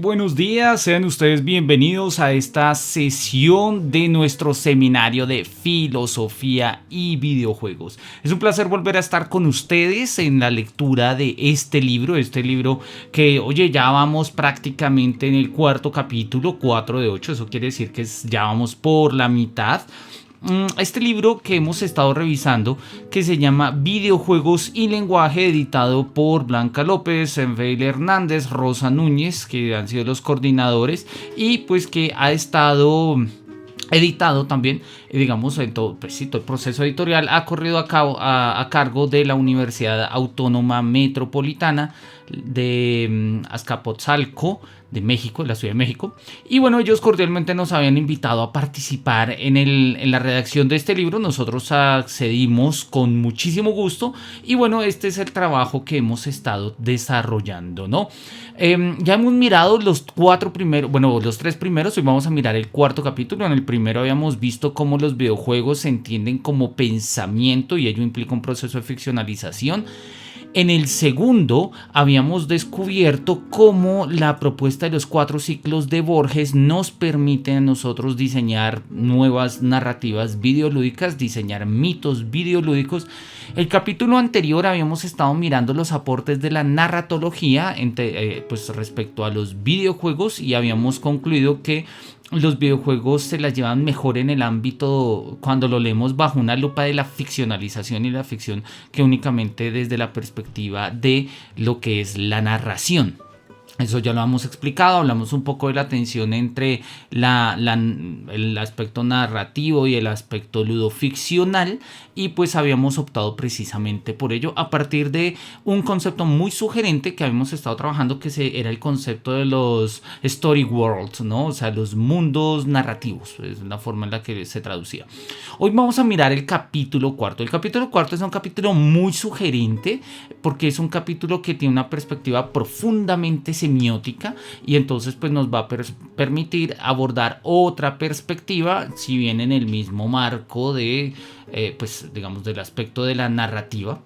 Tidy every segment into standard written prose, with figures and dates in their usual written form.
buenos días, sean ustedes bienvenidos a esta sesión de nuestro seminario de filosofía y videojuegos. Es un placer volver a estar con ustedes en la lectura de este libro que, oye, ya vamos prácticamente en el cuarto capítulo, 4 de 8, eso quiere decir que ya vamos por la mitad. Este libro que hemos estado revisando, que se llama Videojuegos y Lenguaje, editado por Blanca López, Enveil Hernández, Rosa Núñez, que han sido los coordinadores, y pues que ha estado editado también, digamos, en todo, pues sí, todo el proceso editorial ha corrido a cargo de la Universidad Autónoma Metropolitana de Azcapotzalco, de México, de la Ciudad de México. Y bueno, ellos cordialmente nos habían invitado a participar en la redacción de este libro. Nosotros accedimos con muchísimo gusto. Y bueno, este es el trabajo que hemos estado desarrollando, ¿no? Ya hemos mirado los tres primeros. Hoy vamos a mirar el cuarto capítulo. En el primero habíamos visto cómo los videojuegos se entienden como pensamiento y ello implica un proceso de ficcionalización. En el segundo habíamos descubierto cómo la propuesta de los 4 ciclos de Borges nos permite a nosotros diseñar nuevas narrativas videolúdicas, diseñar mitos videolúdicos. El capítulo anterior habíamos estado mirando los aportes de la narratología pues respecto a los videojuegos y habíamos concluido que los videojuegos se las llevan mejor en el ámbito cuando lo leemos bajo una lupa de la ficcionalización y la ficción que únicamente desde la perspectiva de lo que es la narración. Eso ya lo hemos explicado, hablamos un poco de la tensión entre el aspecto narrativo y el aspecto ludoficcional y pues habíamos optado precisamente por ello a partir de un concepto muy sugerente que habíamos estado trabajando que era el concepto de los story worlds, ¿no? O sea, los mundos narrativos, es la forma en la que se traducía. Hoy vamos a mirar el capítulo cuarto. El capítulo cuarto es un capítulo muy sugerente porque es un capítulo que tiene una perspectiva profundamente semiótica y entonces pues nos va a permitir abordar otra perspectiva, si bien en el mismo marco de pues digamos del aspecto de la narrativa,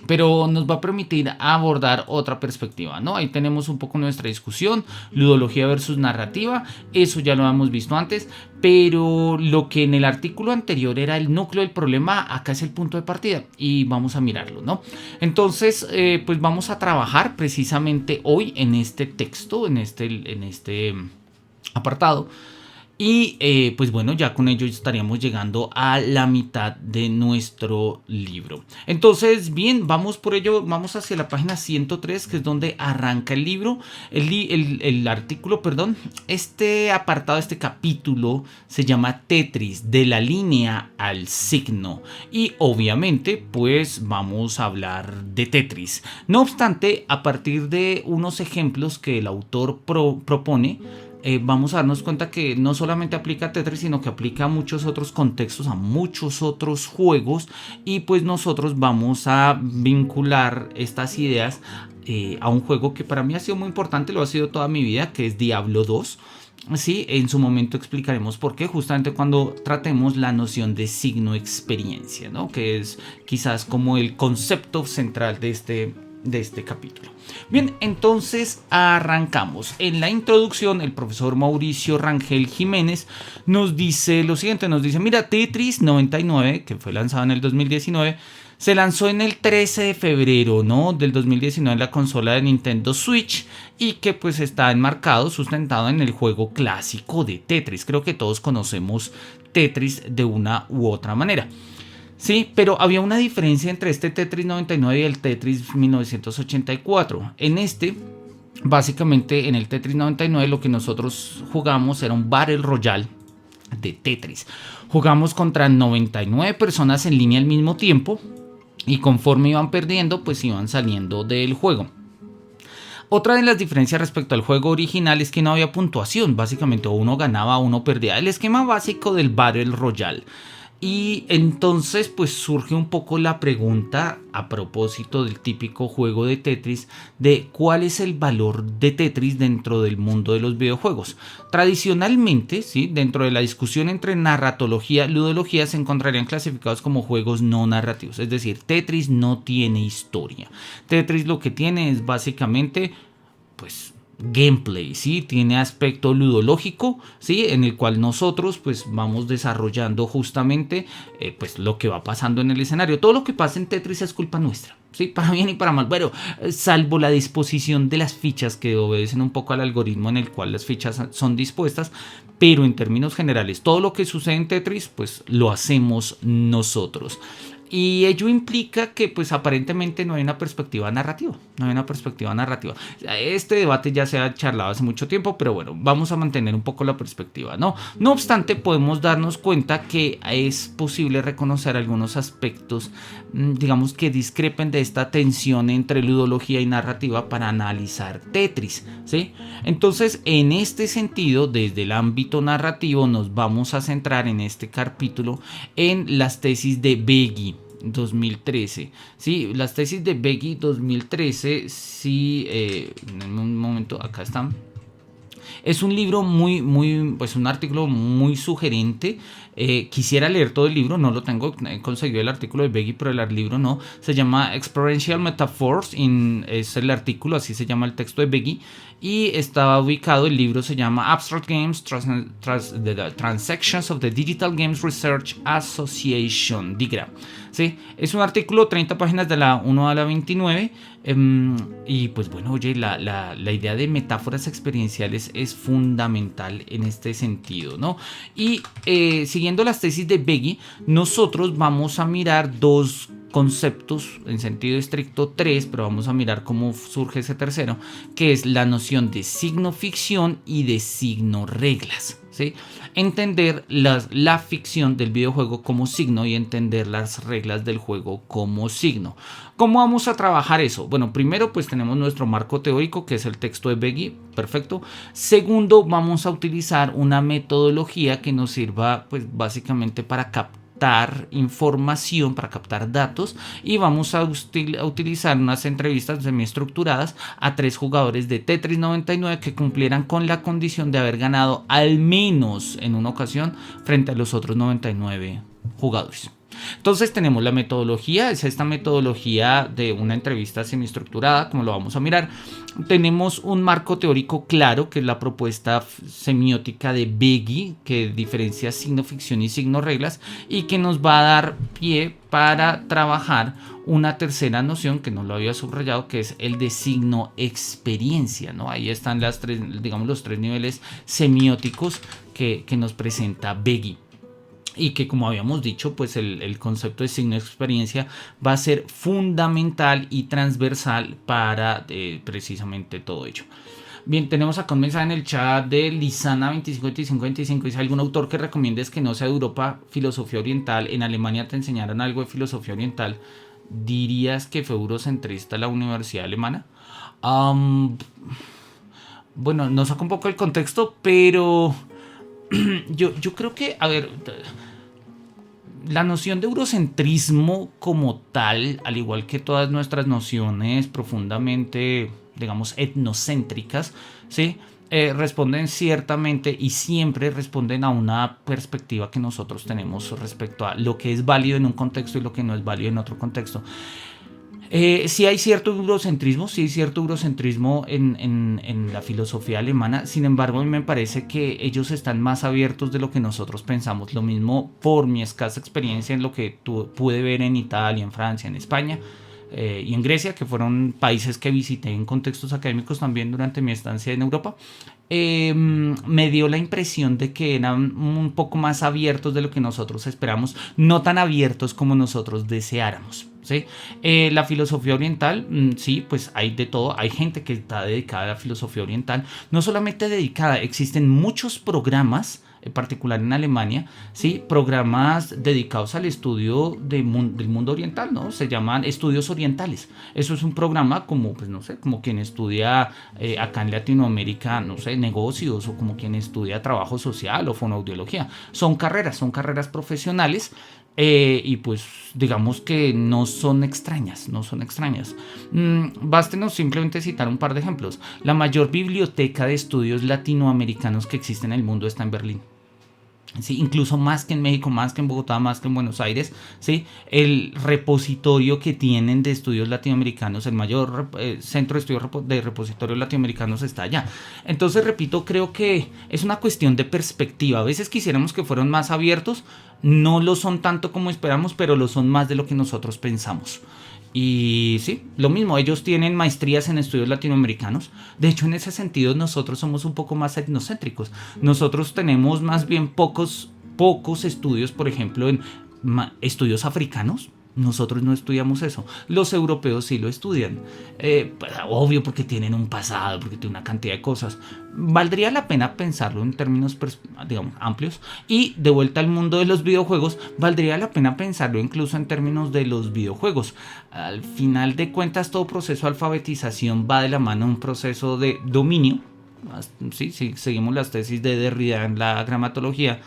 pero nos va a permitir abordar otra perspectiva, ¿no? Ahí tenemos un poco nuestra discusión, ludología versus narrativa, eso ya lo hemos visto antes, pero lo que en el artículo anterior era el núcleo del problema, acá es el punto de partida y vamos a mirarlo, ¿no? Entonces, pues vamos a trabajar precisamente hoy en este texto, en este apartado. Y pues bueno, ya con ello estaríamos llegando a la mitad de nuestro libro. Entonces, bien, vamos por ello, vamos hacia la página 103, que es donde arranca el libro, el artículo, perdón. Este apartado, este capítulo se llama Tetris, de la línea al signo. Y obviamente, pues vamos a hablar de Tetris. No obstante, a partir de unos ejemplos que el autor propone, vamos a darnos cuenta que no solamente aplica a Tetris, sino que aplica a muchos otros contextos, a muchos otros juegos, y pues nosotros vamos a vincular estas ideas a un juego que para mí ha sido muy importante, lo ha sido toda mi vida, que es Diablo 2. Sí, en su momento explicaremos por qué, justamente cuando tratemos la noción de signo experiencia, ¿no? Que es quizás como el concepto central de este capítulo. Bien, entonces arrancamos. En la introducción, el profesor Mauricio Rangel Jiménez nos dice lo siguiente, nos dice, mira, Tetris 99, que fue lanzado en el 2019, se lanzó en el 13 de febrero, ¿no? del 2019 en la consola de Nintendo Switch y que pues está enmarcado, sustentado en el juego clásico de Tetris. Creo que todos conocemos Tetris de una u otra manera. Sí, pero había una diferencia entre este Tetris 99 y el Tetris 1984. Básicamente en el Tetris 99 lo que nosotros jugamos era un Battle Royale de Tetris. Jugamos contra 99 personas en línea al mismo tiempo y conforme iban perdiendo, pues iban saliendo del juego. Otra de las diferencias respecto al juego original es que no había puntuación. Básicamente uno ganaba, uno perdía. El esquema básico del Battle Royale. Y entonces pues surge un poco la pregunta a propósito del típico juego de Tetris de cuál es el valor de Tetris dentro del mundo de los videojuegos. Tradicionalmente, ¿sí? Dentro de la discusión entre narratología y ludología se encontrarían clasificados como juegos no narrativos. Es decir, Tetris no tiene historia. Tetris lo que tiene es básicamente pues gameplay, ¿sí? Tiene aspecto ludológico, ¿sí? En el cual nosotros pues vamos desarrollando justamente pues lo que va pasando en el escenario. Todo lo que pasa en Tetris es culpa nuestra, ¿sí? Para bien y para mal. Bueno, salvo la disposición de las fichas que obedecen un poco al algoritmo en el cual las fichas son dispuestas, pero en términos generales todo lo que sucede en Tetris pues lo hacemos nosotros. Y ello implica que pues aparentemente no hay una perspectiva narrativa, no hay una perspectiva narrativa. Este debate ya se ha charlado hace mucho tiempo, pero bueno, vamos a mantener un poco la perspectiva, ¿no? No obstante, podemos darnos cuenta que es posible reconocer algunos aspectos, digamos, que discrepen de esta tensión entre ludología y narrativa para analizar Tetris, ¿sí? Entonces, en este sentido, desde el ámbito narrativo, nos vamos a centrar en este capítulo en las tesis de Beggy 2013. Sí, las tesis de Beggy 2013, sí, en un momento, acá están. Es un libro pues un artículo muy sugerente. Quisiera leer todo el libro, no lo tengo, he conseguido el artículo de Beggy, pero el libro no. Se llama Experiential Metaphors, es el artículo, así se llama el texto de Beggy. Y está ubicado, el libro se llama Abstract Games, the Transactions of the Digital Games Research Association, DIGRA. ¿Sí? Es un artículo, 30 páginas de la 1 a la 29. Y pues bueno, oye, la idea de metáforas experienciales es fundamental en este sentido, ¿no? Y siguiendo las tesis de Beggy, nosotros vamos a mirar dos conceptos, en sentido estricto tres, pero vamos a mirar cómo surge ese tercero, que es la noción de signo ficción y de signo reglas, ¿sí? Entender la ficción del videojuego como signo y entender las reglas del juego como signo. ¿Cómo vamos a trabajar eso? Bueno, primero pues tenemos nuestro marco teórico, que es el texto de Beggy, perfecto. Segundo, vamos a utilizar una metodología que nos sirva pues básicamente para captar información, para captar datos, y vamos a utilizar unas entrevistas semiestructuradas a 3 jugadores de Tetris 99 que cumplieran con la condición de haber ganado al menos en una ocasión frente a los otros 99 jugadores. Entonces tenemos la metodología, es esta metodología de una entrevista semiestructurada, como lo vamos a mirar. Tenemos un marco teórico claro, que es la propuesta semiótica de Beggy, que diferencia signo ficción y signo reglas, y que nos va a dar pie para trabajar una tercera noción que no lo había subrayado, que es el de signo experiencia, ¿no? Ahí están las tres, digamos, los 3 niveles semióticos que nos presenta Beggy. Y que, como habíamos dicho, pues el concepto de signo de experiencia va a ser fundamental y transversal para precisamente todo ello. Bien, tenemos acá un mensaje en el chat de Lisana252525. Dice: ¿algún autor que recomiendes que no sea de Europa, filosofía oriental? En Alemania te enseñaron algo de filosofía oriental. ¿Dirías que fue eurocentrista la universidad alemana? Bueno, no saco un poco el contexto, pero yo creo que, a ver, la noción de eurocentrismo como tal, al igual que todas nuestras nociones profundamente, digamos, etnocéntricas, ¿sí? Responden ciertamente y siempre responden a una perspectiva que nosotros tenemos respecto a lo que es válido en un contexto y lo que no es válido en otro contexto. Sí hay cierto eurocentrismo, en la filosofía alemana. Sin embargo, a mí me parece que ellos están más abiertos de lo que nosotros pensamos. Lo mismo por mi escasa experiencia en lo que pude ver en Italia, en Francia, en España y en Grecia, que fueron países que visité en contextos académicos también durante mi estancia en Europa. Me dio la impresión de que eran un poco más abiertos de lo que nosotros esperamos, no tan abiertos como nosotros deseáramos, ¿sí? La filosofía oriental, sí, pues hay de todo. Hay gente que está dedicada a la filosofía oriental, no solamente dedicada, existen muchos programas, en particular en Alemania, ¿sí? Programas dedicados al estudio del mundo oriental, ¿no? Se llaman estudios orientales. Eso es un programa como, pues no sé, como quien estudia acá en Latinoamérica, no sé, negocios, o como quien estudia trabajo social o fonoaudiología. Son carreras profesionales. Y pues digamos que no son extrañas. Bástenos simplemente citar un par de ejemplos. La mayor biblioteca de estudios latinoamericanos que existe en el mundo está en Berlín. Sí, incluso más que en México, más que en Bogotá, más que en Buenos Aires, ¿sí? El repositorio que tienen de estudios latinoamericanos, el mayor centro de estudios de repositorios latinoamericanos está allá. Entonces, repito, creo que es una cuestión de perspectiva. A veces quisiéramos que fueran más abiertos, no lo son tanto como esperamos, pero lo son más de lo que nosotros pensamos. Y sí, lo mismo, ellos tienen maestrías en estudios latinoamericanos. De hecho, en ese sentido, nosotros somos un poco más etnocéntricos. Nosotros tenemos más bien pocos estudios, por ejemplo, en estudios africanos. Nosotros no estudiamos eso. Los europeos sí lo estudian. Pues, obvio, porque tienen un pasado, porque tienen una cantidad de cosas. Valdría la pena pensarlo en términos, digamos, amplios. Y de vuelta al mundo de los videojuegos, valdría la pena pensarlo incluso en términos de los videojuegos. Al final de cuentas, todo proceso de alfabetización va de la mano a un proceso de dominio. Sí, seguimos las tesis de Derrida en la gramatología.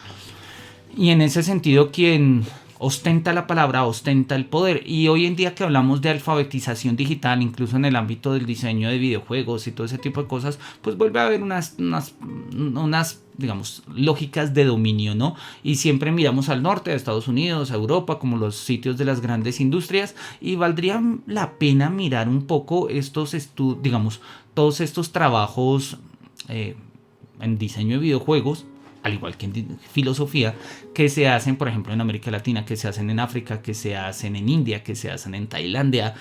Y en ese sentido, quien ostenta la palabra, ostenta el poder. Y hoy en día que hablamos de alfabetización digital, incluso en el ámbito del diseño de videojuegos y todo ese tipo de cosas, pues vuelve a haber unas digamos, lógicas de dominio, ¿no? Y siempre miramos al norte, a Estados Unidos, a Europa, como los sitios de las grandes industrias, y valdría la pena mirar un poco digamos, todos estos trabajos en diseño de videojuegos, al igual que en filosofía, que se hacen, por ejemplo, en América Latina, que se hacen en África, que se hacen en India, que se hacen en Tailandia.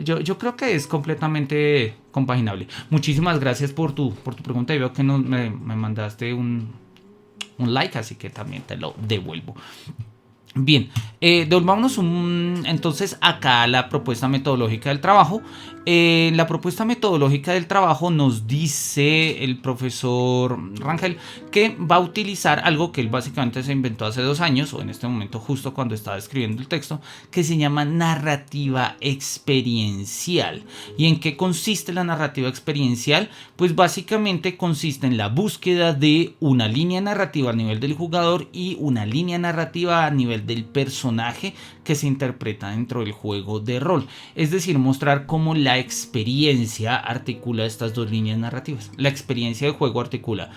Yo creo que es completamente compaginable. Muchísimas gracias por tu pregunta y veo que me mandaste un like, así que también te lo devuelvo. Bien, devolvámonos entonces acá a la propuesta metodológica del trabajo. La propuesta metodológica del trabajo nos dice el profesor Rangel que va a utilizar algo que él básicamente se inventó hace 2 años, o en este momento justo cuando estaba escribiendo el texto, que se llama narrativa experiencial. ¿Y en qué consiste la narrativa experiencial? Pues básicamente consiste en la búsqueda de una línea narrativa a nivel del jugador y una línea narrativa a nivel del personaje que se interpreta dentro del juego de rol. Es decir, mostrar cómo la experiencia articula estas dos líneas narrativas. La experiencia de juego articula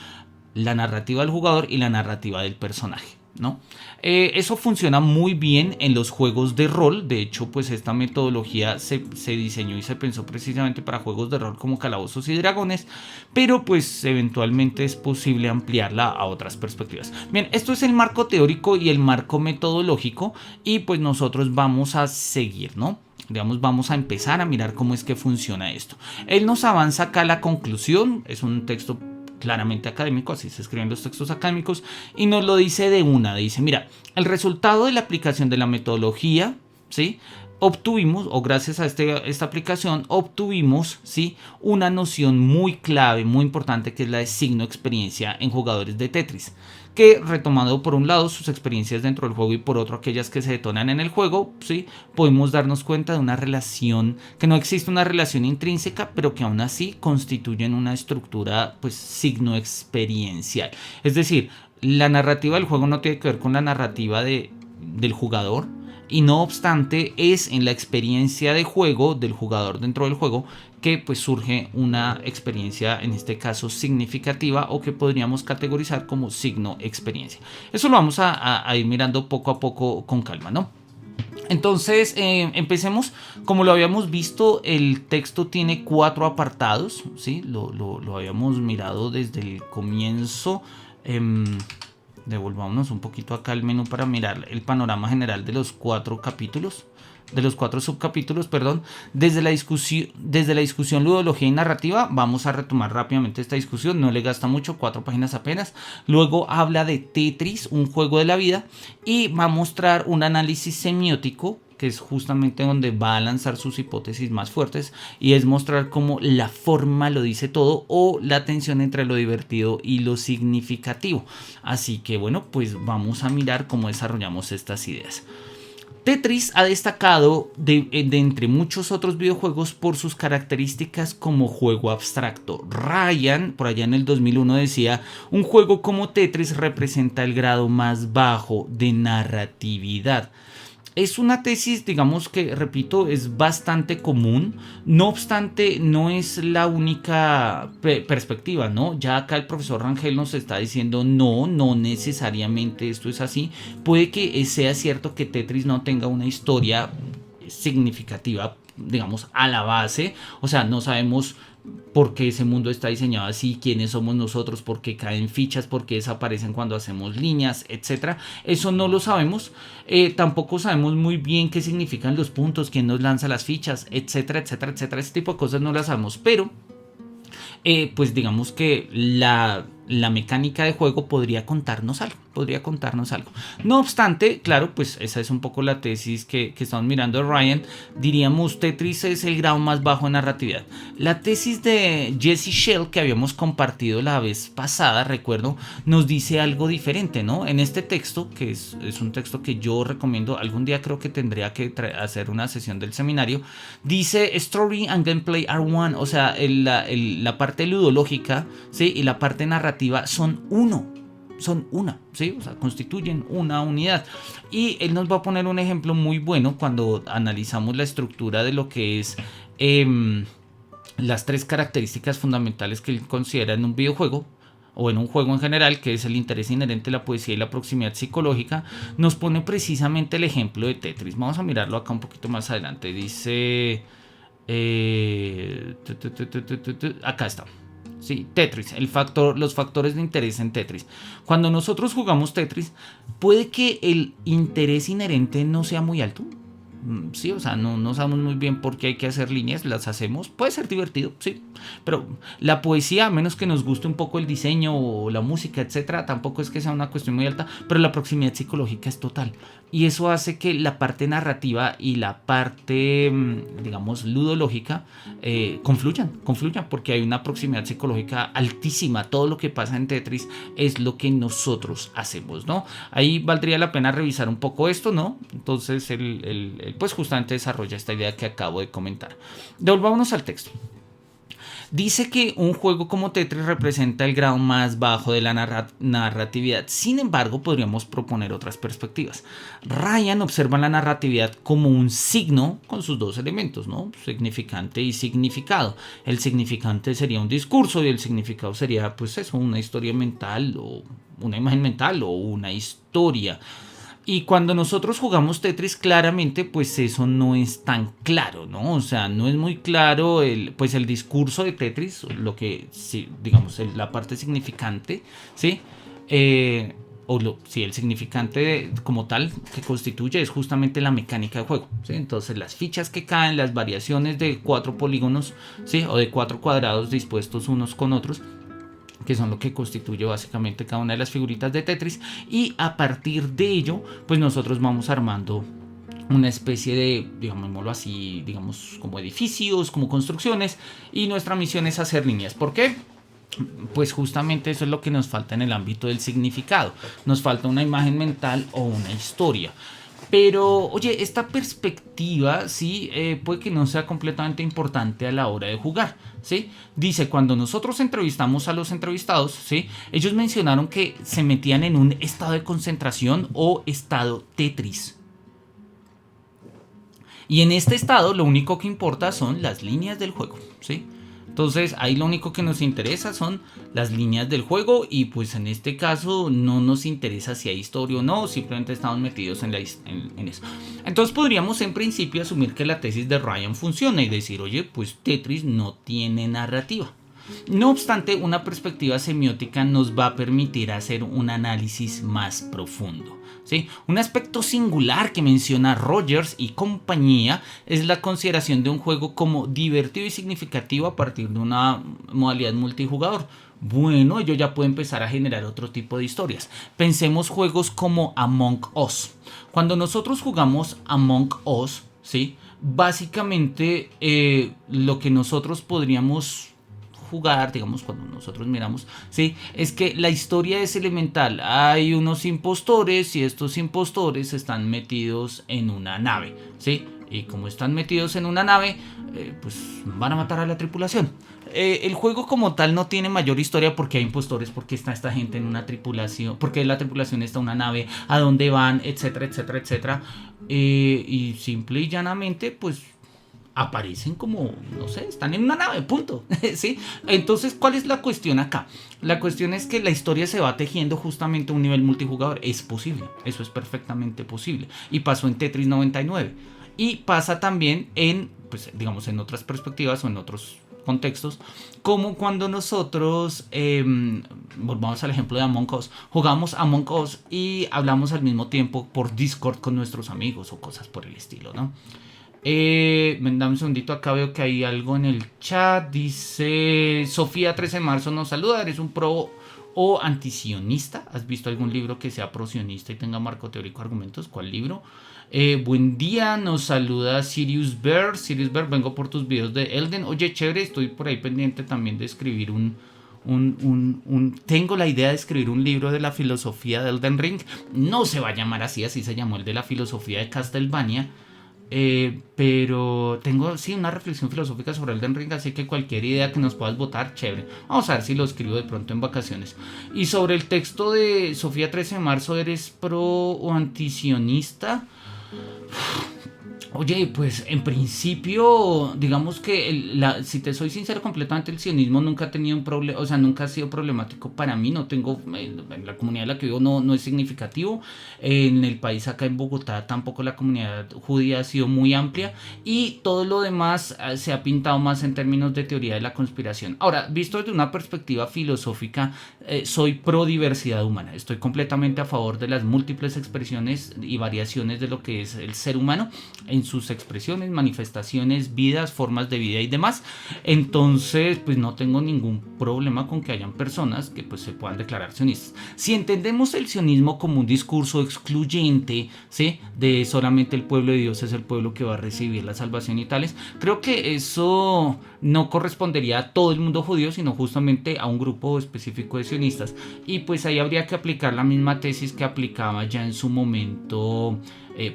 la narrativa del jugador y la narrativa del personaje, ¿no? Eso funciona muy bien en los juegos de rol. De hecho, pues esta metodología se diseñó y se pensó precisamente para juegos de rol como Calabozos y Dragones, pero pues eventualmente es posible ampliarla a otras perspectivas. Bien, esto es el marco teórico y el marco metodológico, y pues nosotros vamos a seguir, ¿no? Digamos, vamos a empezar a mirar cómo es que funciona esto. Él nos avanza acá a la conclusión. Es un texto claramente académico, así se escriben los textos académicos, y nos lo dice de una. Dice, mira, el resultado de la aplicación de la metodología, ¿sí? Obtuvimos, o gracias a esta aplicación, obtuvimos, ¿sí?, una noción muy clave, muy importante, que es la de signo experiencia en jugadores de Tetris, que, retomando por un lado sus experiencias dentro del juego y por otro aquellas que se detonan en el juego, ¿sí?, podemos darnos cuenta de una relación, que no existe una relación intrínseca, pero que aún así constituyen una estructura, pues, signo experiencial. Es decir, la narrativa del juego no tiene que ver con la narrativa del jugador, y no obstante es en la experiencia de juego del jugador dentro del juego que pues surge una experiencia, en este caso significativa, o que podríamos categorizar como signo experiencia. Eso lo vamos a ir mirando poco a poco con calma, ¿no? Entonces, empecemos. Como lo habíamos visto, el texto tiene 4 apartados, ¿sí? Lo habíamos mirado desde el comienzo. Devolvámonos un poquito acá al menú para mirar el panorama general de los 4 capítulos, de los 4 subcapítulos, perdón. Desde la discusión ludología y narrativa, vamos a retomar rápidamente esta discusión, no le gasta mucho, 4 páginas apenas. Luego habla de Tetris, un juego de la vida, y va a mostrar un análisis semiótico, que es justamente donde va a lanzar sus hipótesis más fuertes, y es mostrar cómo la forma lo dice todo, o la tensión entre lo divertido y lo significativo. Así que bueno, pues vamos a mirar cómo desarrollamos estas ideas. Tetris ha destacado de entre muchos otros videojuegos por sus características como juego abstracto. Ryan, por allá en el 2001, decía: un juego como Tetris representa el grado más bajo de narratividad. Es una tesis, digamos que, repito, es bastante común. No obstante, no es la única perspectiva, ¿no? Ya acá el profesor Rangel nos está diciendo, no, no necesariamente esto es así. Puede que sea cierto que Tetris no tenga una historia significativa, digamos, a la base. O sea, no sabemos por qué ese mundo está diseñado así, quiénes somos nosotros, por qué caen fichas, por qué desaparecen cuando hacemos líneas, etcétera. Eso no lo sabemos. Tampoco sabemos muy bien qué significan los puntos, quién nos lanza las fichas, etcétera, etcétera, etcétera. Ese tipo de cosas no las sabemos, pero pues digamos que la mecánica de juego podría contarnos algo, podría contarnos algo. No obstante, claro, pues esa es un poco la tesis que estamos mirando de Ryan. Diríamos, Tetris es el grado más bajo de narratividad. La tesis de Jesse Shell que habíamos compartido la vez pasada, recuerdo, nos dice algo diferente, ¿no? En este texto, que es un texto que yo recomiendo, algún día creo que tendría que hacer una sesión del seminario, dice Story and Gameplay are one, o sea, la parte ludológica, ¿sí? Y la parte narrativa son uno. Son una, ¿sí? O sea, constituyen una unidad. Y él nos va a poner un ejemplo muy bueno cuando analizamos la estructura de lo que es las tres características fundamentales que él considera en un videojuego o en un juego en general, que es el interés inherente, la poesía y la proximidad psicológica. Nos pone precisamente el ejemplo de Tetris. Vamos a mirarlo acá un poquito más adelante. Dice... acá está. Sí, Tetris, los factores de interés en Tetris. Cuando nosotros jugamos Tetris, puede que el interés inherente no sea muy alto. Sí, o sea, no sabemos muy bien por qué hay que hacer líneas, las hacemos, puede ser divertido, sí, pero la poesía, a menos que nos guste un poco el diseño o la música, etcétera, tampoco es que sea una cuestión muy alta, pero la proximidad psicológica es total, y eso hace que la parte narrativa y la parte, digamos, ludológica confluyan, porque hay una proximidad psicológica altísima. Todo lo que pasa en Tetris es lo que nosotros hacemos, ¿no? Ahí valdría la pena revisar un poco esto, ¿no? Entonces pues justamente desarrolla esta idea que acabo de comentar. Devolvámonos al texto. Dice que un juego como Tetris representa el grado más bajo de la narratividad. Sin embargo, podríamos proponer otras perspectivas. Ryan observa la narratividad como un signo con sus dos elementos, ¿no? Significante y significado. El significante sería un discurso y el significado sería, pues eso, una historia mental o una imagen mental o una historia. Y cuando nosotros jugamos Tetris, claramente, pues eso no es tan claro, ¿no? O sea, no es muy claro el discurso de Tetris, lo que, sí, digamos, la parte significante, ¿sí? El significante como tal que constituye es justamente la mecánica de juego, ¿sí? Entonces, las fichas que caen, las variaciones de 4 polígonos, ¿sí? O de 4 cuadrados dispuestos unos con otros, que son lo que constituye básicamente cada una de las figuritas de Tetris, y a partir de ello pues nosotros vamos armando una especie de, digámoslo así, digamos como edificios, como construcciones, y nuestra misión es hacer líneas. ¿Por qué? Pues justamente eso es lo que nos falta en el ámbito del significado. Nos falta una imagen mental o una historia. Pero, oye, esta perspectiva, sí, puede que no sea completamente importante a la hora de jugar, ¿sí? Dice, cuando nosotros entrevistamos a los entrevistados, ¿sí? Ellos mencionaron que se metían en un estado de concentración o estado Tetris. Y en este estado lo único que importa son las líneas del juego, ¿sí? Entonces ahí lo único que nos interesa son las líneas del juego, y pues en este caso no nos interesa si hay historia o no, simplemente estamos metidos en eso. Entonces podríamos en principio asumir que la tesis de Ryan funciona y decir, oye, pues Tetris no tiene narrativa. No obstante, una perspectiva semiótica nos va a permitir hacer un análisis más profundo, ¿sí? Un aspecto singular que menciona Rogers y compañía es la consideración de un juego como divertido y significativo a partir de una modalidad multijugador. Bueno, ello ya puede empezar a generar otro tipo de historias. Pensemos juegos como Among Us. Cuando nosotros jugamos Among Us, ¿sí? Básicamente lo que nosotros podríamos jugar, digamos, cuando nosotros miramos, ¿sí? Es que la historia es elemental. Hay unos impostores y estos impostores están metidos en una nave, ¿sí? y como están metidos en una nave, pues van a matar a la tripulación. El juego como tal no tiene mayor historia porque hay impostores, porque está esta gente en una tripulación, porque la tripulación está en una nave, a dónde van, etcétera, etcétera, etcétera. Y simple y llanamente, pues aparecen como, no sé, están en una nave, punto. ¿Sí? Entonces, ¿cuál es la cuestión acá? La cuestión es que la historia se va tejiendo justamente a un nivel multijugador. Es posible, eso es perfectamente posible. Y pasó en Tetris 99. Y pasa también en, pues, digamos, en otras perspectivas o en otros contextos, como cuando nosotros, volvamos al ejemplo de Among Us, jugamos Among Us y hablamos al mismo tiempo por Discord con nuestros amigos o cosas por el estilo, ¿no? Dame un segundito, acá veo que hay algo en el chat. Dice Sofía 13 de marzo nos saluda. ¿Eres un pro o antisionista? ¿Has visto algún libro que sea pro-sionista y tenga marco teórico argumentos? ¿Cuál libro? Buen día, nos saluda Sirius Bear. Sirius Bear, vengo por tus videos de Elden. Oye, chévere, estoy por ahí pendiente también de escribir tengo la idea de escribir un libro de la filosofía de Elden Ring. No se va a llamar así, así se llamó el de la filosofía de Castlevania. Pero tengo, sí, una reflexión filosófica sobre Elden Ring, así que cualquier idea que nos puedas votar, chévere. Vamos a ver si lo escribo de pronto en vacaciones. Y sobre el texto de Sofía 13 de marzo, ¿eres pro o antisionista? Oye, pues en principio, digamos que si te soy sincero completamente, el sionismo nunca ha tenido un problema, o sea, nunca ha sido problemático para mí. No tengo, en la comunidad en la que vivo no es significativo. En el país acá en Bogotá tampoco la comunidad judía ha sido muy amplia y todo lo demás se ha pintado más en términos de teoría de la conspiración. Ahora, visto desde una perspectiva filosófica, soy pro diversidad humana. Estoy completamente a favor de las múltiples expresiones y variaciones de lo que es el ser humano en sus expresiones, manifestaciones, vidas, formas de vida y demás. Entonces, pues no tengo ningún problema con que hayan personas que pues se puedan declarar sionistas. Si entendemos el sionismo como un discurso excluyente, ¿sí? De solamente el pueblo de Dios es el pueblo que va a recibir la salvación y tales, creo que eso no correspondería a todo el mundo judío, sino justamente a un grupo específico de sionistas. Y pues ahí habría que aplicar la misma tesis que aplicaba ya en su momento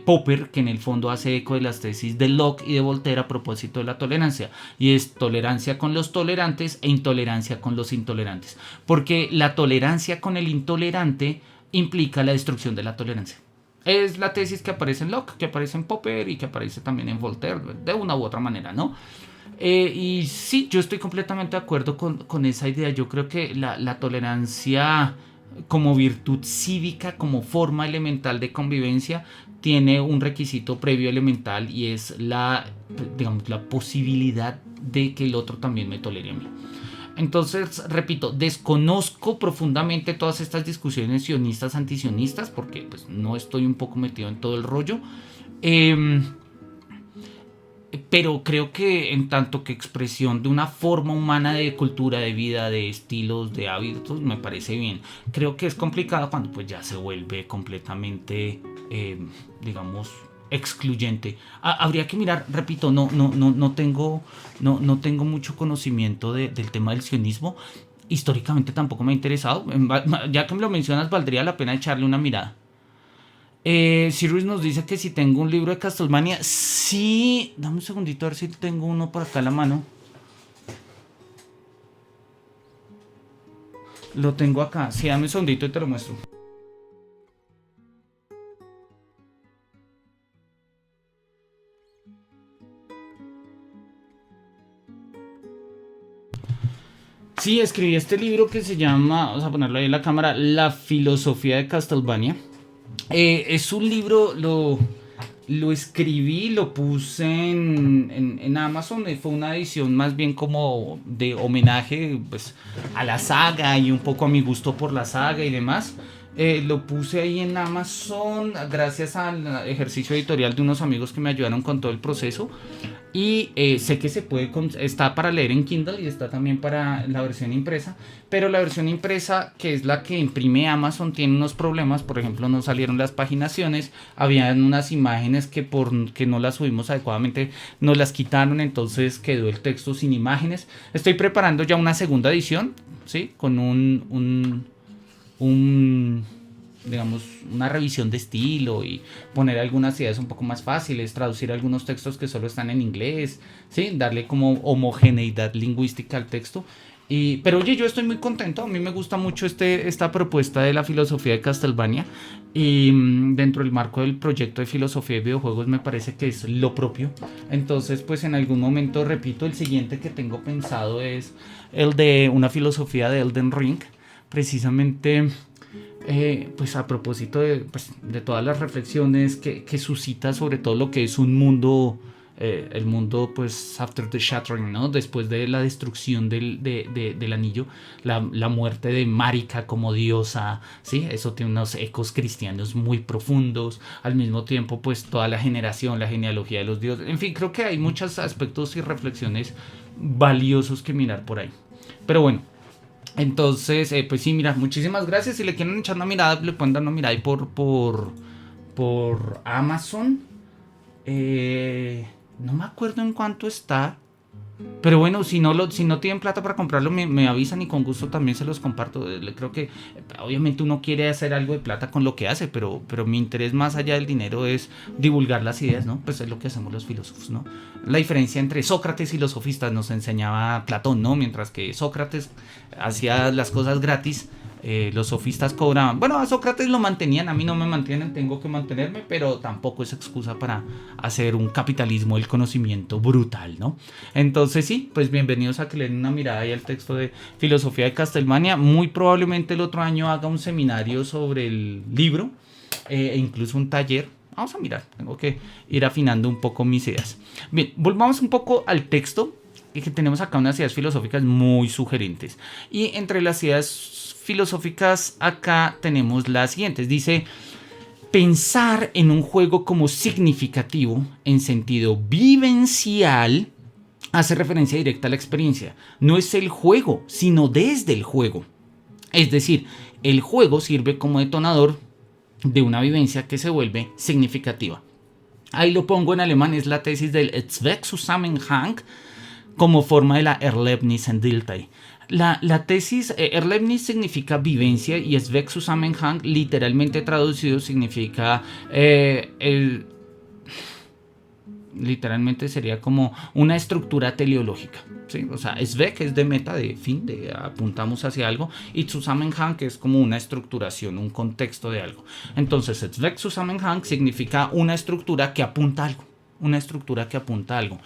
Popper, que en el fondo hace eco de las tesis de Locke y de Voltaire a propósito de la tolerancia, y es tolerancia con los tolerantes e intolerancia con los intolerantes, porque la tolerancia con el intolerante implica la destrucción de la tolerancia. Es la tesis que aparece en Locke, que aparece en Popper y que aparece también en Voltaire, de una u otra manera, ¿no? Y sí, yo estoy completamente de acuerdo con esa idea. Yo creo que la tolerancia como virtud cívica, como forma elemental de convivencia, tiene un requisito previo elemental y es digamos, la posibilidad de que el otro también me tolere a mí. Entonces, repito, desconozco profundamente todas estas discusiones sionistas, antisionistas, porque pues no estoy un poco metido en todo el rollo. Pero creo que en tanto que expresión de una forma humana de cultura, de vida, de estilos, de hábitos, me parece bien. Creo que es complicado cuando pues ya se vuelve completamente, digamos, excluyente. Habría que mirar, repito, no tengo mucho conocimiento del tema del sionismo. Históricamente tampoco me ha interesado. Ya que me lo mencionas, valdría la pena echarle una mirada. Sirius nos dice que si tengo un libro de Castlevania. Sí, dame un segundito a ver si tengo uno por acá a la mano. Lo tengo acá. Sí, dame un segundito y te lo muestro. Sí, escribí este libro que se llama, vamos a ponerlo ahí en la cámara, La filosofía de Castlevania. Es un libro, lo escribí, lo puse en Amazon. Fue una edición más bien como de homenaje pues, a la saga y un poco a mi gusto por la saga y demás. Lo puse ahí en Amazon gracias al ejercicio editorial de unos amigos que me ayudaron con todo el proceso. Y sé que se puede, está para leer en Kindle y está también para la versión impresa. Pero la versión impresa, que es la que imprime Amazon, tiene unos problemas. Por ejemplo, no salieron las paginaciones. Habían unas imágenes que porque no las subimos adecuadamente nos las quitaron. Entonces quedó el texto sin imágenes. Estoy preparando ya una segunda edición, ¿sí? Con un digamos, una revisión de estilo y poner algunas ideas un poco más fáciles, traducir algunos textos que solo están en inglés, ¿sí? Darle como homogeneidad lingüística al texto. Pero oye, yo estoy muy contento, a mí me gusta mucho esta propuesta de la filosofía de Castlevania y dentro del marco del proyecto de filosofía de videojuegos me parece que es lo propio. Entonces pues en algún momento, repito, el siguiente que tengo pensado es el de una filosofía de Elden Ring, precisamente pues a propósito de todas las reflexiones que suscita sobre todo lo que es un mundo, el mundo pues after the shattering, ¿no? Después de la destrucción del anillo, la muerte de Marika como diosa, ¿sí? Eso tiene unos ecos cristianos muy profundos, al mismo tiempo pues toda la generación, la genealogía de los dioses, en fin, creo que hay muchos aspectos y reflexiones valiosos que mirar por ahí. Pero bueno, entonces, pues sí, mira, muchísimas gracias. Si le quieren echar una mirada, le pueden dar una mirada ahí por Amazon. No me acuerdo en cuánto está. Pero bueno, si no tienen plata para comprarlo, me avisan y con gusto también se los comparto. Creo que obviamente uno quiere hacer algo de plata con lo que hace, pero mi interés más allá del dinero es divulgar las ideas, ¿no? Pues es lo que hacemos los filósofos, ¿no? La diferencia entre Sócrates y los sofistas nos enseñaba Platón, ¿no? Mientras que Sócrates hacía las cosas gratis, los sofistas cobraban. Bueno, a Sócrates lo mantenían, a mí no me mantienen, tengo que mantenerme, pero tampoco es excusa para hacer un capitalismo del conocimiento brutal, ¿no? Entonces sí, pues bienvenidos a que le den una mirada ahí al texto de filosofía de Castlevania. Muy probablemente el otro año haga un seminario sobre el libro e incluso un taller. Vamos a mirar, tengo que ir afinando un poco mis ideas. Bien, volvamos un poco al texto, que tenemos acá unas ideas filosóficas muy sugerentes. Y entre las ideas filosóficas acá tenemos las siguientes. Dice: pensar en un juego como significativo en sentido vivencial hace referencia directa a la experiencia. No es el juego, sino desde el juego. Es decir, el juego sirve como detonador de una vivencia que se vuelve significativa. Ahí lo pongo en alemán, es la tesis del Zweckzusammenhang como forma de la Erlebnisentwicklung. La tesis, Erlebnis significa vivencia y Zweckzusammenhang literalmente traducido significa literalmente sería como una estructura teleológica, ¿sí? O sea, Zweck es de meta, de fin, de apuntamos hacia algo, y Zusammenhang que es como una estructuración, un contexto de algo. Entonces, Zweckzusammenhang significa una estructura que apunta a algo, una estructura que apunta a algo.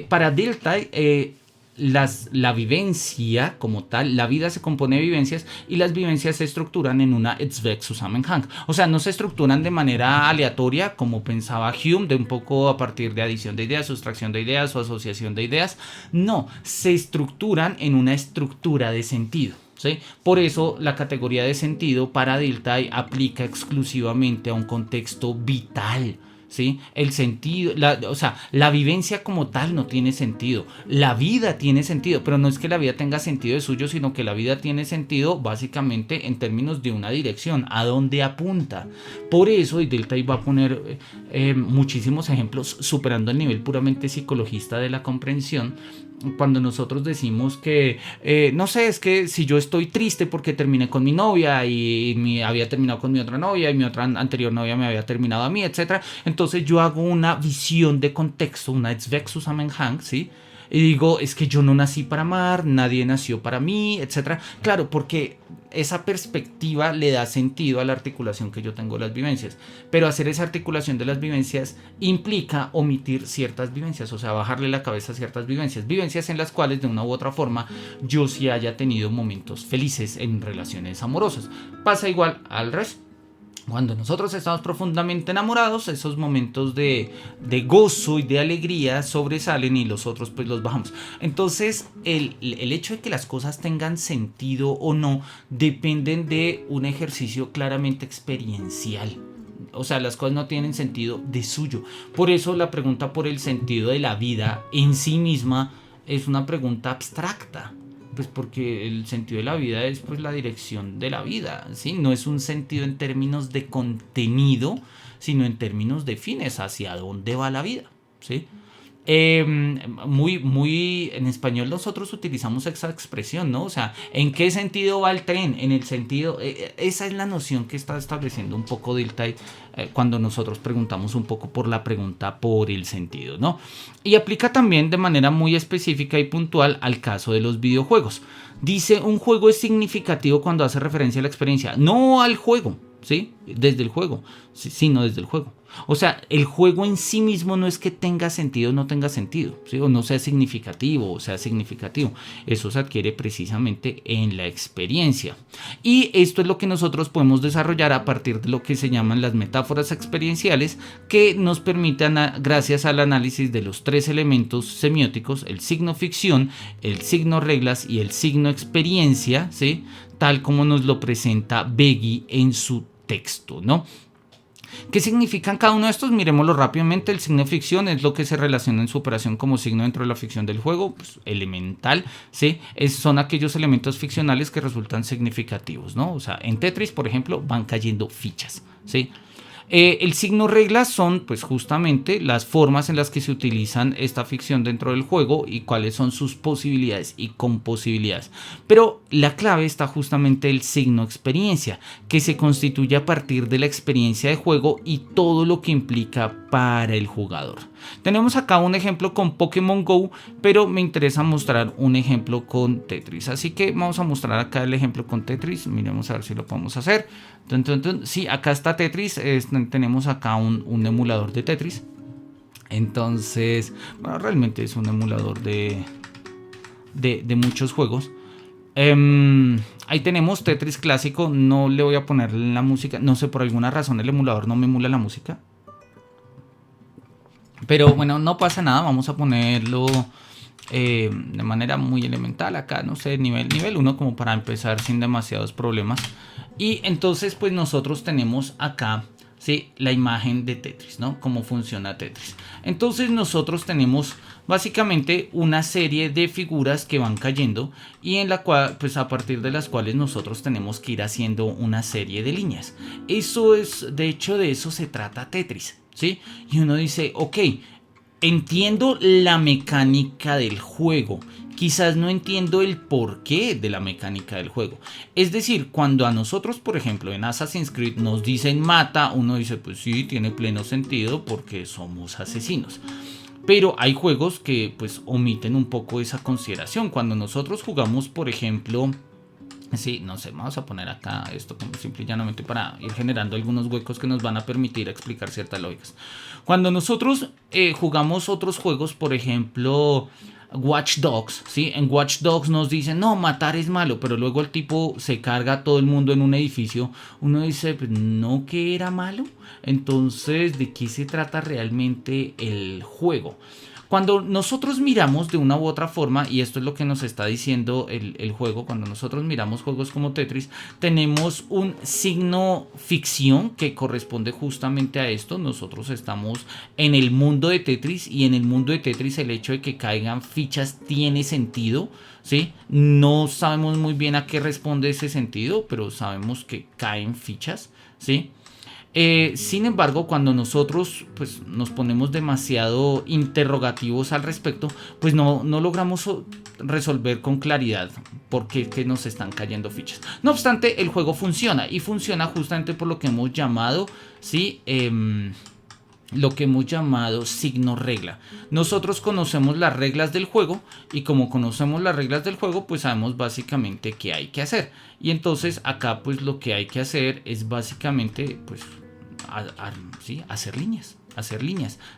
Para Dilthey, la vivencia como tal, la vida se compone de vivencias y las vivencias se estructuran en una Zweckzusammenhang. O sea, no se estructuran de manera aleatoria como pensaba Hume, de un poco a partir de adición de ideas, sustracción de ideas o asociación de ideas. No, se estructuran en una estructura de sentido, ¿sí? Por eso la categoría de sentido para Dilthey aplica exclusivamente a un contexto vital, ¿sí? El sentido, o sea, la vivencia como tal no tiene sentido. La vida tiene sentido, pero no es que la vida tenga sentido de suyo, sino que la vida tiene sentido básicamente en términos de una dirección, a dónde apunta. Por eso, y Dilthey va a poner muchísimos ejemplos superando el nivel puramente psicologista de la comprensión. Cuando nosotros decimos que, no sé, es que si yo estoy triste porque terminé con mi novia y había terminado con mi otra novia y mi otra anterior novia me había terminado a mí, etc. Entonces yo hago una visión de contexto, una Zweckzusammenhang, ¿sí? Y digo, es que yo no nací para amar, nadie nació para mí, etc. Claro, porque esa perspectiva le da sentido a la articulación que yo tengo de las vivencias. Pero hacer esa articulación de las vivencias implica omitir ciertas vivencias, o sea, bajarle la cabeza a ciertas vivencias. Vivencias en las cuales de una u otra forma yo sí haya tenido momentos felices en relaciones amorosas. Pasa igual al resto. Cuando nosotros estamos profundamente enamorados, esos momentos de gozo y de alegría sobresalen y los otros pues los bajamos. Entonces el hecho de que las cosas tengan sentido o no dependen de un ejercicio claramente experiencial. O sea, las cosas no tienen sentido de suyo. Por eso la pregunta por el sentido de la vida en sí misma es una pregunta abstracta. Pues porque el sentido de la vida es pues la dirección de la vida, ¿sí? No es un sentido en términos de contenido, sino en términos de fines, hacia dónde va la vida, ¿sí? muy en español nosotros utilizamos esa expresión, ¿no? O sea, ¿en qué sentido va el tren? En el sentido, esa es la noción que está estableciendo un poco Dilthey cuando nosotros preguntamos un poco por la pregunta por el sentido, ¿no? Y aplica también de manera muy específica y puntual al caso de los videojuegos. Dice, un juego es significativo cuando hace referencia a la experiencia, no al juego, ¿sí? Desde el juego, sino desde el juego. O sea, el juego en sí mismo no es que tenga sentido o no tenga sentido, ¿sí? O no sea significativo o sea significativo. Eso se adquiere precisamente en la experiencia. Y esto es lo que nosotros podemos desarrollar a partir de lo que se llaman las metáforas experienciales, que nos permiten, gracias al análisis de los tres elementos semióticos, el signo ficción, el signo reglas y el signo experiencia, ¿sí? Tal como nos lo presenta Beggy en su texto, ¿no? ¿Qué significan cada uno de estos? Miremoslo rápidamente. El signo de ficción es lo que se relaciona en su operación como signo dentro de la ficción del juego, pues, elemental, ¿sí? Son aquellos elementos ficcionales que resultan significativos, ¿no? O sea, en Tetris, por ejemplo, van cayendo fichas, ¿sí? El signo reglas son pues justamente las formas en las que se utilizan esta ficción dentro del juego y cuáles son sus posibilidades y composibilidades. Pero la clave está justamente el signo experiencia, que se constituye a partir de la experiencia de juego y todo lo que implica para el jugador. Tenemos acá un ejemplo con Pokémon Go, pero me interesa mostrar un ejemplo con Tetris. Así que vamos a mostrar acá el ejemplo con Tetris. Miremos a ver si lo podemos hacer. Sí, acá está Tetris. Tenemos acá un emulador de Tetris. Entonces, bueno, realmente es un emulador de muchos juegos. Ahí tenemos Tetris clásico. No le voy a poner la música. No sé, por alguna razón el emulador no me emula la música. Pero bueno, no pasa nada. Vamos a ponerlo de manera muy elemental acá, no sé, nivel 1 como para empezar sin demasiados problemas. Y entonces pues nosotros tenemos acá, ¿sí?, la imagen de Tetris, ¿no? Cómo funciona Tetris. Entonces nosotros tenemos básicamente una serie de figuras que van cayendo y en la cual, pues a partir de las cuales nosotros tenemos que ir haciendo una serie de líneas. Eso es, de hecho, de eso se trata Tetris, ¿sí? Y uno dice, ok, entiendo la mecánica del juego, quizás no entiendo el porqué de la mecánica del juego. Es decir, cuando a nosotros, por ejemplo, en Assassin's Creed nos dicen mata, uno dice, pues sí, tiene pleno sentido porque somos asesinos. Pero hay juegos que pues omiten un poco esa consideración. Cuando nosotros jugamos, por ejemplo, sí, no sé, vamos a poner acá esto como simple y llanamente para ir generando algunos huecos que nos van a permitir explicar ciertas lógicas. Cuando nosotros jugamos otros juegos, por ejemplo Watch Dogs, ¿sí? En Watch Dogs nos dicen, no, matar es malo, pero luego el tipo se carga a todo el mundo en un edificio. Uno dice, pues, ¿no que era malo? Entonces, ¿de qué se trata realmente el juego? Cuando nosotros miramos de una u otra forma, y esto es lo que nos está diciendo el juego, cuando nosotros miramos juegos como Tetris, tenemos un signo ficción que corresponde justamente a esto. Nosotros estamos en el mundo de Tetris y en el mundo de Tetris el hecho de que caigan fichas tiene sentido, ¿sí? No sabemos muy bien a qué responde ese sentido, pero sabemos que caen fichas, ¿sí? Sin embargo, cuando nosotros pues, nos ponemos demasiado interrogativos al respecto, pues no logramos resolver con claridad por qué que nos están cayendo fichas. No obstante, el juego funciona y funciona justamente por lo que hemos llamado, ¿sí? Lo que hemos llamado signo regla. Nosotros conocemos las reglas del juego y como conocemos las reglas del juego, pues sabemos básicamente qué hay que hacer. Y entonces acá pues lo que hay que hacer es básicamente pues ¿sí?, hacer líneas,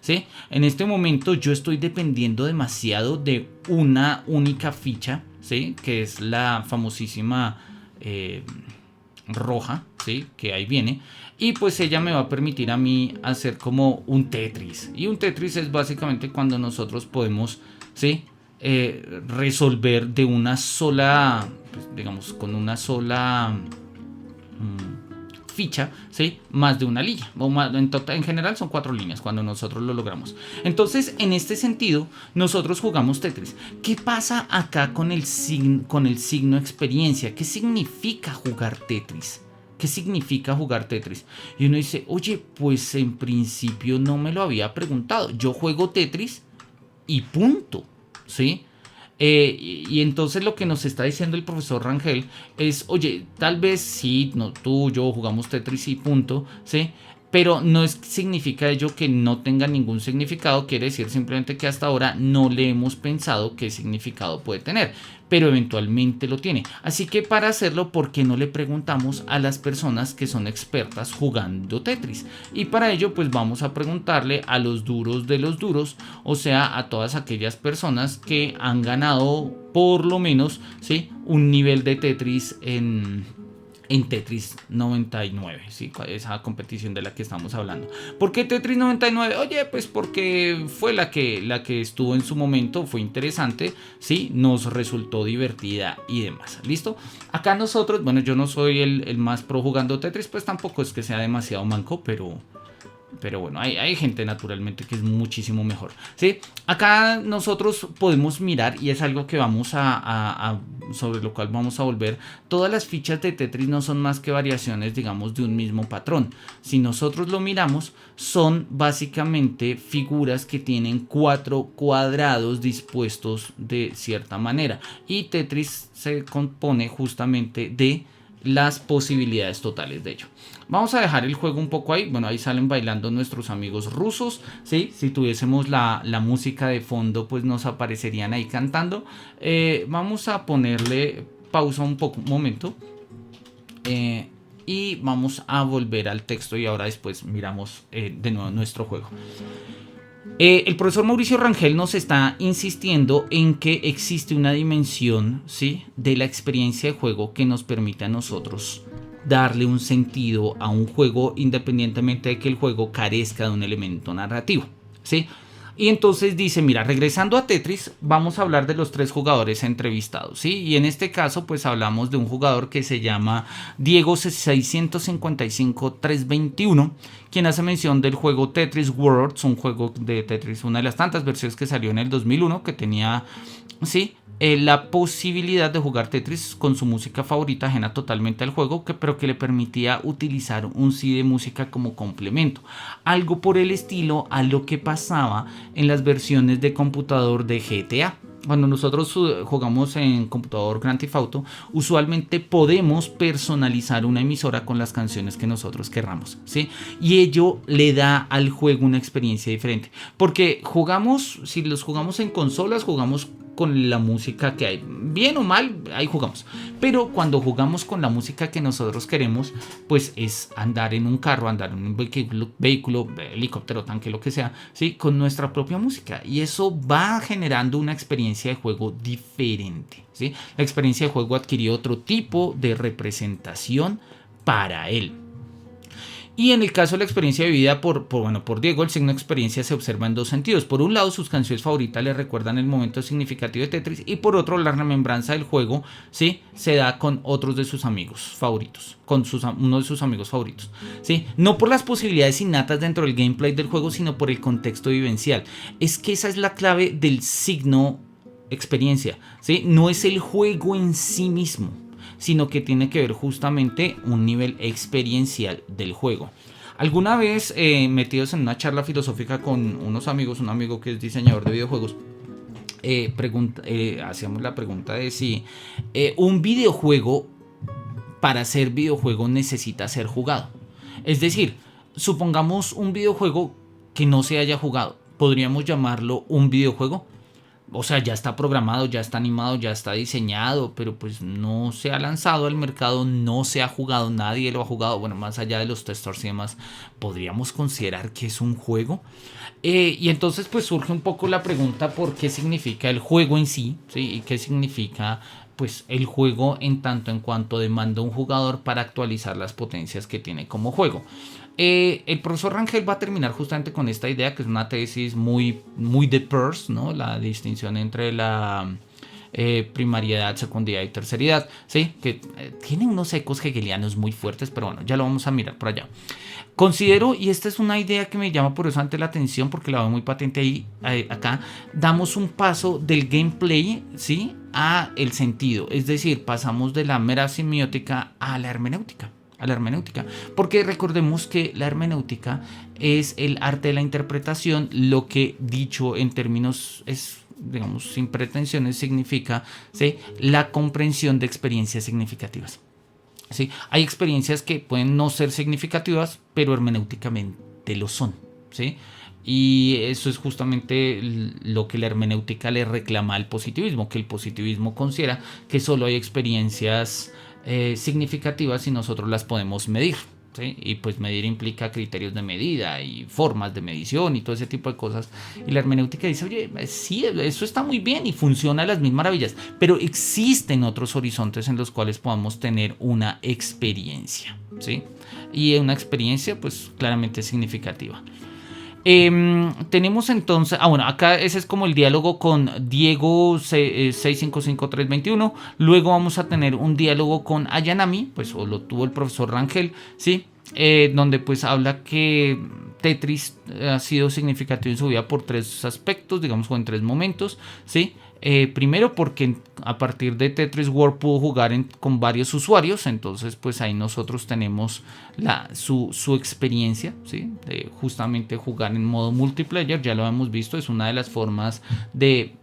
¿sí? En este momento yo estoy dependiendo demasiado de una única ficha, ¿sí?, que es la famosísima roja, ¿sí?, que ahí viene. Y pues ella me va a permitir a mí hacer como un Tetris. Y un Tetris es básicamente cuando nosotros podemos, ¿sí?, resolver de una sola, pues, digamos, con una sola ficha, ¿sí?, más de una línea. O más, en general son 4 líneas cuando nosotros lo logramos. Entonces, en este sentido, nosotros jugamos Tetris. ¿Qué pasa acá con el signo experiencia? ¿Qué significa jugar Tetris? ¿Qué significa jugar Tetris? Y uno dice, oye, pues en principio no me lo había preguntado. Yo juego Tetris y punto, ¿sí? Y entonces lo que nos está diciendo el profesor Rangel es, oye, tal vez sí, no, tú, yo jugamos Tetris y punto, ¿sí? Pero no significa ello que no tenga ningún significado, quiere decir simplemente que hasta ahora no le hemos pensado qué significado puede tener, pero eventualmente lo tiene. Así que para hacerlo, ¿por qué no le preguntamos a las personas que son expertas jugando Tetris? Y para ello pues vamos a preguntarle a los duros de los duros, o sea, a todas aquellas personas que han ganado por lo menos, ¿sí?, un nivel de Tetris en Tetris 99, ¿sí? Esa competición de la que estamos hablando. ¿Por qué Tetris 99? Oye, pues porque fue la que estuvo en su momento, fue interesante, ¿sí? Nos resultó divertida y demás. ¿Listo? Acá nosotros, bueno, yo no soy el más pro jugando Tetris, pues tampoco es que sea demasiado manco, pero bueno, hay gente naturalmente que es muchísimo mejor, ¿sí? Acá nosotros podemos mirar, y es algo que vamos sobre lo cual vamos a volver. Todas las fichas de Tetris no son más que variaciones, digamos, de un mismo patrón. Si nosotros lo miramos, son básicamente figuras que tienen 4 cuadrados dispuestos de cierta manera. Y Tetris se compone justamente de las posibilidades totales de ello. Vamos a dejar el juego un poco ahí. Bueno, ahí salen bailando nuestros amigos rusos, ¿sí? Si tuviésemos la música de fondo, pues nos aparecerían ahí cantando. Vamos a ponerle pausa un momento. Y vamos a volver al texto y ahora después miramos de nuevo nuestro juego. El profesor Mauricio Rangel nos está insistiendo en que existe una dimensión, ¿sí?, de la experiencia de juego que nos permite a nosotros darle un sentido a un juego independientemente de que el juego carezca de un elemento narrativo, ¿sí? Y entonces dice, mira, regresando a Tetris, vamos a hablar de los 3 jugadores entrevistados, ¿sí? Y en este caso, pues hablamos de un jugador que se llama Diego 655-321, quien hace mención del juego Tetris Worlds, un juego de Tetris, una de las tantas versiones que salió en el 2001, que tenía, ¿sí?, la posibilidad de jugar Tetris con su música favorita ajena totalmente al juego, pero que le permitía utilizar un CD de música como complemento. Algo por el estilo a lo que pasaba en las versiones de computador de GTA. Cuando nosotros jugamos en computador Grand Theft Auto, usualmente podemos personalizar una emisora con las canciones que nosotros querramos, ¿sí? Y ello le da al juego una experiencia diferente. Porque si los jugamos en consolas, jugamos con la música que hay, bien o mal, ahí jugamos. Pero cuando jugamos con la música que nosotros queremos, pues es andar en un carro, andar en un vehículo, helicóptero, tanque, lo que sea, ¿sí?, con nuestra propia música. Y eso va generando una experiencia de juego diferente, ¿sí? La experiencia de juego adquirió otro tipo de representación para él. Y en el caso de la experiencia vivida por Diego, el signo experiencia se observa en 2 sentidos. Por un lado, sus canciones favoritas le recuerdan el momento significativo de Tetris, y por otro, la remembranza del juego, ¿sí?, se da con otros de sus amigos favoritos, uno de sus amigos favoritos, ¿sí? No por las posibilidades innatas dentro del gameplay del juego, sino por el contexto vivencial. Es que esa es la clave del signo experiencia, ¿sí? No es el juego en sí mismo, sino que tiene que ver justamente un nivel experiencial del juego. Alguna vez, metidos en una charla filosófica con unos amigos, un amigo que es diseñador de videojuegos, hacíamos la pregunta de si un videojuego, para ser videojuego, necesita ser jugado. Es decir, supongamos un videojuego que no se haya jugado, ¿podríamos llamarlo un videojuego? O sea, ya está programado, ya está animado, ya está diseñado, pero pues no se ha lanzado al mercado, no se ha jugado, nadie lo ha jugado. Bueno, más allá de los testers y demás, ¿podríamos considerar que es un juego? Y entonces pues surge un poco la pregunta por qué significa el juego en sí, ¿sí? Y qué significa pues el juego en tanto en cuanto demanda un jugador para actualizar las potencias que tiene como juego. El profesor Rangel va a terminar justamente con esta idea, que es una tesis muy de Peirce, ¿no? La distinción entre la primariedad, secundariedad y terceridad, ¿sí? Que tiene unos ecos hegelianos muy fuertes, pero bueno, ya lo vamos a mirar por allá. Considero, y esta es una idea que me llama por eso ante la atención, porque la veo muy patente ahí, acá, damos un paso del gameplay, ¿sí?, a el sentido. Es decir, pasamos de la mera semiótica a la hermenéutica. a la hermenéutica, porque recordemos que la hermenéutica es el arte de la interpretación, lo que dicho en términos es, digamos, sin pretensiones, significa, ¿sí?, la comprensión de experiencias significativas. ¿Sí? Hay experiencias que pueden no ser significativas, pero hermenéuticamente lo son, ¿sí? Y eso es justamente lo que la hermenéutica le reclama al positivismo, que el positivismo considera que solo hay experiencias significativas y nosotros las podemos medir. ¿Sí? Y pues medir implica criterios de medida y formas de medición y todo ese tipo de cosas. Y la hermenéutica dice, oye, sí, eso está muy bien y funciona a las mil maravillas, pero existen otros horizontes en los cuales podamos tener una experiencia, ¿sí? Y una experiencia pues claramente significativa. Tenemos entonces, bueno, acá ese es como el diálogo con Diego 655321. Luego vamos a tener un diálogo con Ayanami, pues o lo tuvo el profesor Rangel, ¿sí? Donde pues habla que Tetris ha sido significativo en su vida por tres aspectos, digamos, o en tres momentos, ¿sí? Primero porque a partir de Tetris World pudo jugar con varios usuarios, entonces pues ahí nosotros tenemos su experiencia, ¿sí?, de justamente jugar en modo multiplayer. Ya lo hemos visto, es una de las formas de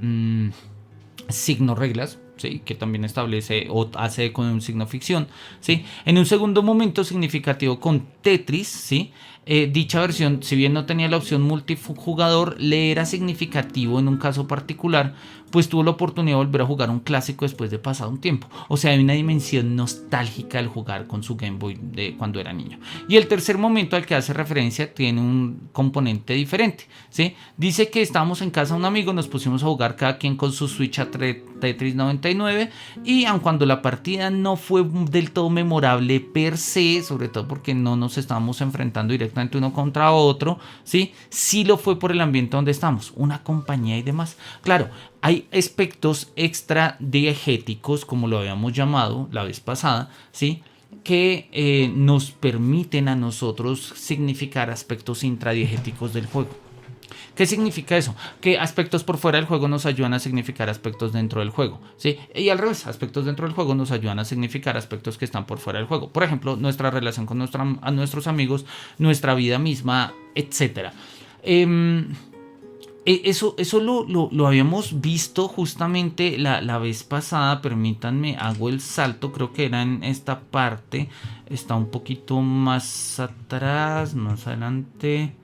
signo reglas, ¿sí?, que también establece o hace con un signo ficción, ¿sí? En un segundo momento significativo con Tetris, ¿sí?, dicha versión, si bien no tenía la opción multijugador, le era significativo en un caso particular, pues tuvo la oportunidad de volver a jugar un clásico después de pasado un tiempo. O sea, hay una dimensión nostálgica al jugar con su Game Boy de cuando era niño. Y el tercer momento al que hace referencia tiene un componente diferente, ¿sí? Dice que estábamos en casa de un amigo, nos pusimos a jugar cada quien con su Switch a Tetris 99, y aun cuando la partida no fue del todo memorable per se, sobre todo porque no nos estábamos enfrentando directamente uno contra otro, ¿sí?, sí lo fue por el ambiente donde estamos, una compañía y demás. Claro, hay aspectos extra diegéticos, como lo habíamos llamado la vez pasada, ¿sí?, que nos permiten a nosotros significar aspectos intradiegéticos del juego. ¿Qué significa eso? Que aspectos por fuera del juego nos ayudan a significar aspectos dentro del juego, ¿sí? Y al revés, aspectos dentro del juego nos ayudan a significar aspectos que están por fuera del juego. Por ejemplo, nuestra relación con nuestros amigos, nuestra vida misma, etc. Eso lo habíamos visto justamente la vez pasada. Permítanme, hago el salto, creo que era en esta parte. Está un poquito más atrás, más adelante.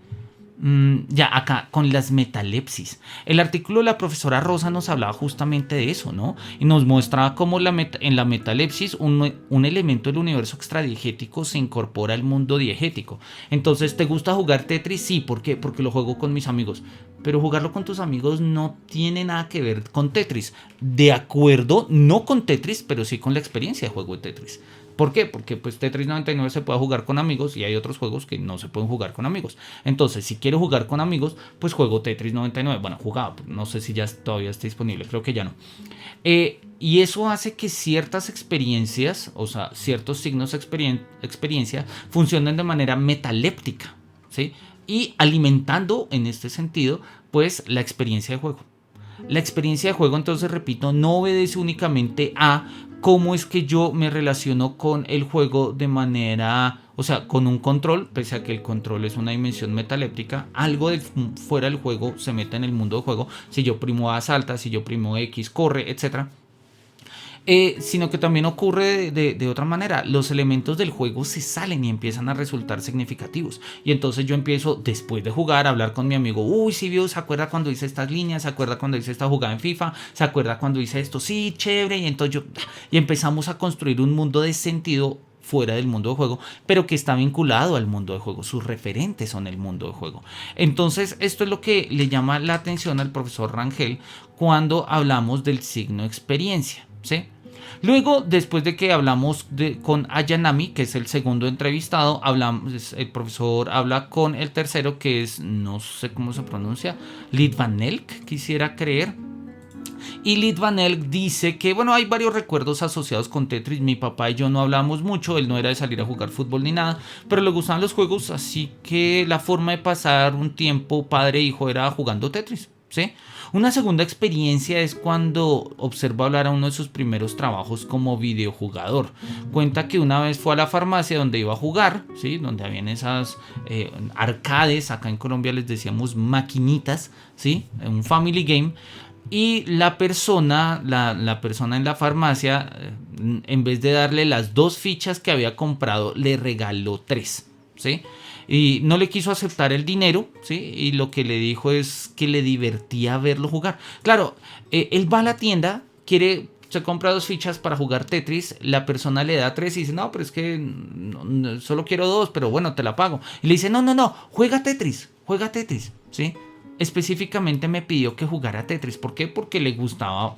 Ya acá con las metalepsis. El artículo de la profesora Rosa nos hablaba justamente de eso, ¿no? Y nos mostraba cómo en la metalepsis un elemento del universo extradiegético se incorpora al mundo diegético. Entonces, ¿te gusta jugar Tetris? Sí, ¿por qué? Porque lo juego con mis amigos. Pero jugarlo con tus amigos no tiene nada que ver con Tetris. De acuerdo, no con Tetris, pero sí con la experiencia de juego de Tetris. ¿Por qué? Porque pues Tetris 99 se puede jugar con amigos y hay otros juegos que no se pueden jugar con amigos. Entonces, si quiero jugar con amigos, pues juego Tetris 99. Bueno, jugaba, no sé si ya todavía está disponible, creo que ya no. Y eso hace que ciertas experiencias, o sea, ciertos signos de experiencia, funcionen de manera metaléptica, ¿sí? Y alimentando en este sentido, pues la experiencia de juego. La experiencia de juego, entonces, repito, no obedece únicamente a cómo es que yo me relaciono con el juego de manera, o sea, con un control, pese a que el control es una dimensión metaléptica, algo de fuera del juego se mete en el mundo de juego. Si yo primo A salta, si yo primo X corre, etc. Sino que también ocurre de otra manera. Los elementos del juego se salen y empiezan a resultar significativos. Y entonces yo empiezo, después de jugar, a hablar con mi amigo. Uy, sí, vio, ¿se acuerda cuando hice estas líneas? ¿Se acuerda cuando hice esta jugada en FIFA? ¿Se acuerda cuando hice esto? Sí, chévere. Y entonces y empezamos a construir un mundo de sentido fuera del mundo de juego, pero que está vinculado al mundo de juego. Sus referentes son el mundo de juego. Entonces, esto es lo que le llama la atención al profesor Rangel cuando hablamos del signo experiencia, ¿sí? Luego, después de que hablamos con Ayanami, que es el segundo entrevistado, el profesor habla con el tercero, que es, no sé cómo se pronuncia, Litvanelk, quisiera creer. Y Litvanelk dice que, bueno, hay varios recuerdos asociados con Tetris. Mi papá y yo no hablábamos mucho, él no era de salir a jugar fútbol ni nada, pero le gustaban los juegos, así que la forma de pasar un tiempo padre e hijo era jugando Tetris. ¿sí? Una segunda experiencia es cuando observa hablar a uno de sus primeros trabajos como videojugador. Cuenta que una vez fue a la farmacia donde iba a jugar, ¿sí? Donde habían esas arcades, acá en Colombia les decíamos maquinitas, ¿sí? Un family game. Y la persona en la farmacia, en vez de darle las 2 fichas que había comprado, le regaló 3, ¿sí? Y no le quiso aceptar el dinero, ¿sí? Y lo que le dijo es que le divertía verlo jugar. Claro, él va a la tienda, se compra 2 fichas para jugar Tetris, la persona le da 3 y dice, no, pero es que solo quiero 2, pero bueno, te la pago. Y le dice, no, juega Tetris, ¿sí? Específicamente me pidió que jugara Tetris. ¿Por qué? Porque le gustaba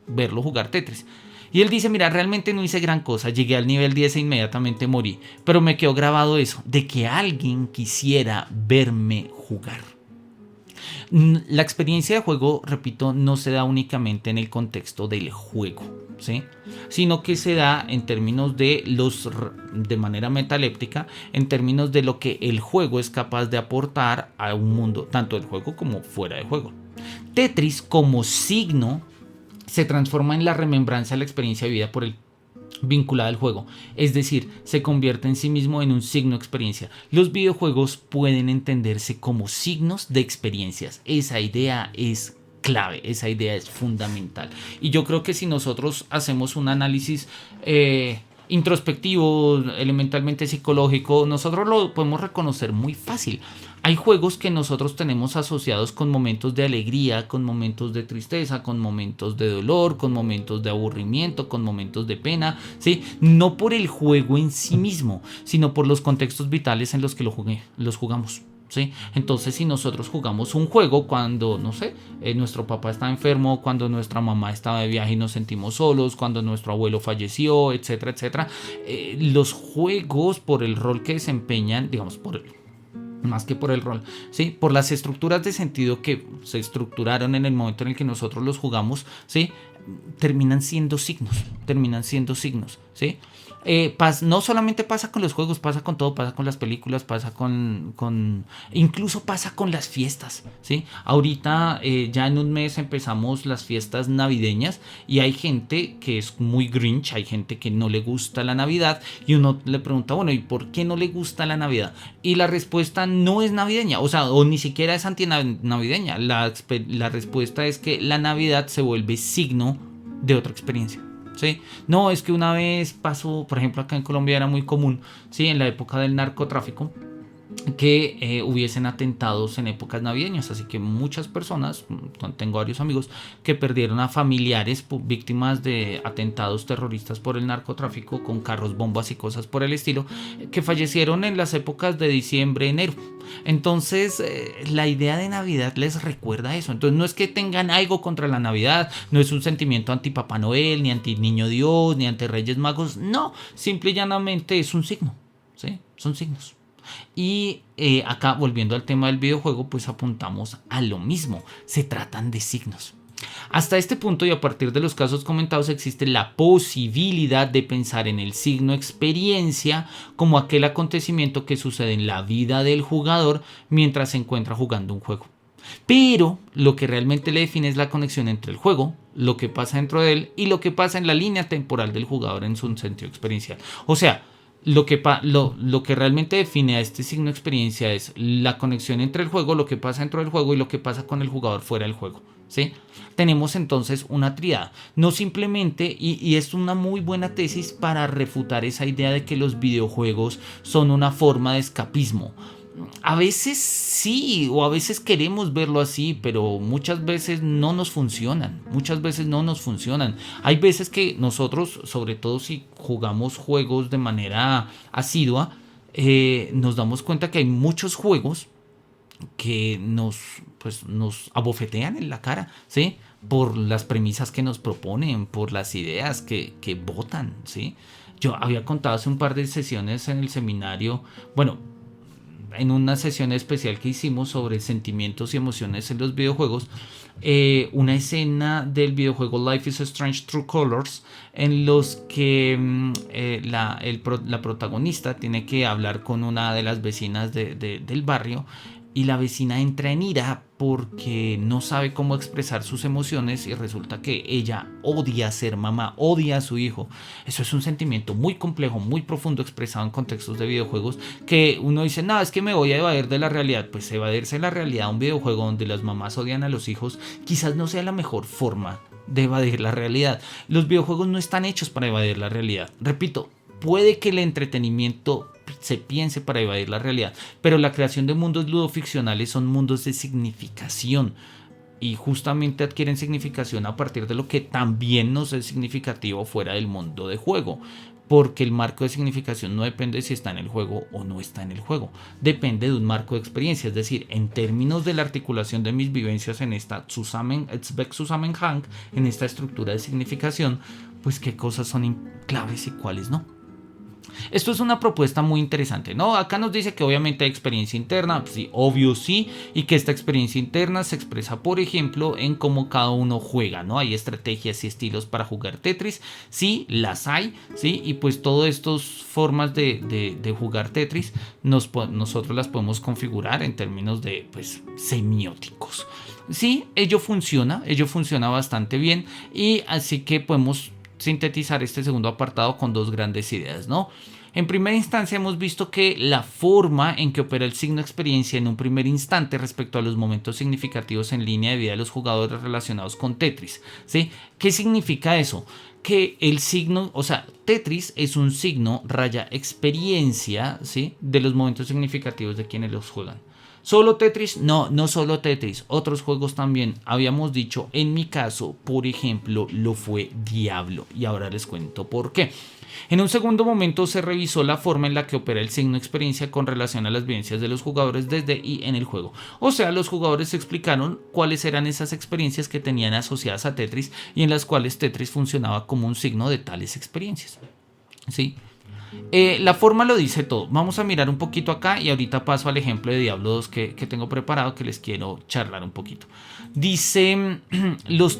verlo jugar Tetris. Y él dice, mira, realmente no hice gran cosa, llegué al nivel 10 e inmediatamente morí. Pero me quedó grabado eso, de que alguien quisiera verme jugar. La experiencia de juego, repito, no se da únicamente en el contexto del juego, ¿sí? Sino que se da en términos de manera metaléptica, en términos de lo que el juego es capaz de aportar a un mundo, tanto del juego como fuera de juego. Tetris como signo se transforma en la remembranza de la experiencia vivida por el vinculada al juego, es decir, se convierte en sí mismo en un signo de experiencia. Los videojuegos pueden entenderse como signos de experiencias. Esa idea es clave, esa idea es fundamental. Y yo creo que si nosotros hacemos un análisis introspectivo, elementalmente psicológico, nosotros lo podemos reconocer muy fácil. Hay juegos que nosotros tenemos asociados con momentos de alegría, con momentos de tristeza, con momentos de dolor, con momentos de aburrimiento, con momentos de pena, ¿sí? No por el juego en sí mismo, sino por los contextos vitales en los que los jugamos. ¿Sí? Entonces, si nosotros jugamos un juego cuando, no sé, nuestro papá está enfermo, cuando nuestra mamá estaba de viaje y nos sentimos solos, cuando nuestro abuelo falleció, etcétera, etcétera, los juegos, por el rol que desempeñan, digamos, más que por el rol, ¿sí? Por las estructuras de sentido que se estructuraron en el momento en el que nosotros los jugamos, ¿sí? Terminan siendo signos, ¿sí? No solamente pasa con los juegos, pasa con todo, pasa con las películas, pasa incluso pasa con las fiestas, ¿sí? Ahorita ya en un mes empezamos las fiestas navideñas y hay gente que es muy grinch, hay gente que no le gusta la Navidad y uno le pregunta, bueno, ¿y por qué no le gusta la Navidad? Y la respuesta no es navideña, o ni siquiera es antinavideña. La respuesta es que la Navidad se vuelve signo de otra experiencia. ¿Sí? No, es que una vez pasó, por ejemplo, acá en Colombia era muy común, ¿sí? En la época del narcotráfico, que hubiesen atentados en épocas navideñas, así que muchas personas, tengo varios amigos que perdieron a familiares víctimas de atentados terroristas por el narcotráfico con carros bombas y cosas por el estilo, que fallecieron en las épocas de diciembre, enero. Entonces la idea de Navidad les recuerda eso. Entonces no es que tengan algo contra la Navidad, no es un sentimiento anti Papá Noel, ni anti Niño Dios, ni anti Reyes Magos, no, simple y llanamente es un signo, ¿sí? Son signos. Y acá, volviendo al tema del videojuego, pues apuntamos a lo mismo, se tratan de signos. Hasta este punto y a partir de los casos comentados existe la posibilidad de pensar en el signo experiencia como aquel acontecimiento que sucede en la vida del jugador mientras se encuentra jugando un juego. Pero lo que realmente le define es la conexión entre el juego, lo que pasa dentro de él y lo que pasa en la línea temporal del jugador en su sentido experiencial. O sea, lo que realmente define a este signo de experiencia es la conexión entre el juego, lo que pasa dentro del juego y lo que pasa con el jugador fuera del juego, ¿sí? Tenemos entonces una tríada, no simplemente, y es una muy buena tesis para refutar esa idea de que los videojuegos son una forma de escapismo. A veces sí, o a veces queremos verlo así, pero muchas veces no nos funcionan. Hay veces que nosotros, sobre todo si jugamos juegos de manera asidua, nos damos cuenta que hay muchos juegos que nos abofetean en la cara, ¿sí? Por las premisas que nos proponen, por las ideas que botan, ¿sí? Yo había contado hace un par de sesiones en el seminario, en una sesión especial que hicimos sobre sentimientos y emociones en los videojuegos, una escena del videojuego Life is Strange True Colors en los que la protagonista tiene que hablar con una de las vecinas del barrio y la vecina entra en ira porque no sabe cómo expresar sus emociones y resulta que ella odia ser mamá, odia a su hijo. Eso es un sentimiento muy complejo, muy profundo expresado en contextos de videojuegos, que uno dice, no, es que me voy a evadir de la realidad. Pues evadirse de la realidad a un videojuego donde las mamás odian a los hijos quizás no sea la mejor forma de evadir la realidad. Los videojuegos no están hechos para evadir la realidad. Repito, puede que el entretenimiento se piense para evadir la realidad, pero la creación de mundos ludoficcionales son mundos de significación y justamente adquieren significación a partir de lo que también nos es significativo fuera del mundo de juego, porque el marco de significación no depende si está en el juego o no está en el juego, depende de un marco de experiencia, es decir, en términos de la articulación de mis vivencias en esta Zusammenhang, en esta estructura de significación, pues qué cosas son claves y cuáles no. Esto es una propuesta muy interesante, ¿no? Acá nos dice que obviamente hay experiencia interna, pues sí, obvio sí, y que esta experiencia interna se expresa, por ejemplo, en cómo cada uno juega, ¿no? Hay estrategias y estilos para jugar Tetris, sí, las hay, sí, y pues todas estas formas de jugar Tetris nosotros las podemos configurar en términos de, pues, semióticos. Sí, ello funciona bastante bien y así que podemos sintetizar este segundo apartado con dos grandes ideas, ¿no? En primera instancia hemos visto que la forma en que opera el signo experiencia en un primer instante respecto a los momentos significativos en línea de vida de los jugadores relacionados con Tetris, ¿sí? ¿Qué significa eso? Que el signo, o sea, Tetris es un signo raya experiencia, ¿sí? De los momentos significativos de quienes los juegan. ¿Solo Tetris? No, no solo Tetris. Otros juegos también. Habíamos dicho, en mi caso, por ejemplo, lo fue Diablo. Y ahora les cuento por qué. En un segundo momento se revisó la forma en la que opera el signo experiencia con relación a las vivencias de los jugadores desde y en el juego. O sea, los jugadores explicaron cuáles eran esas experiencias que tenían asociadas a Tetris y en las cuales Tetris funcionaba como un signo de tales experiencias. ¿Sí? La forma lo dice todo. Vamos a mirar un poquito acá y ahorita paso al ejemplo de Diablo 2 que tengo preparado, que les quiero charlar un poquito. Dice los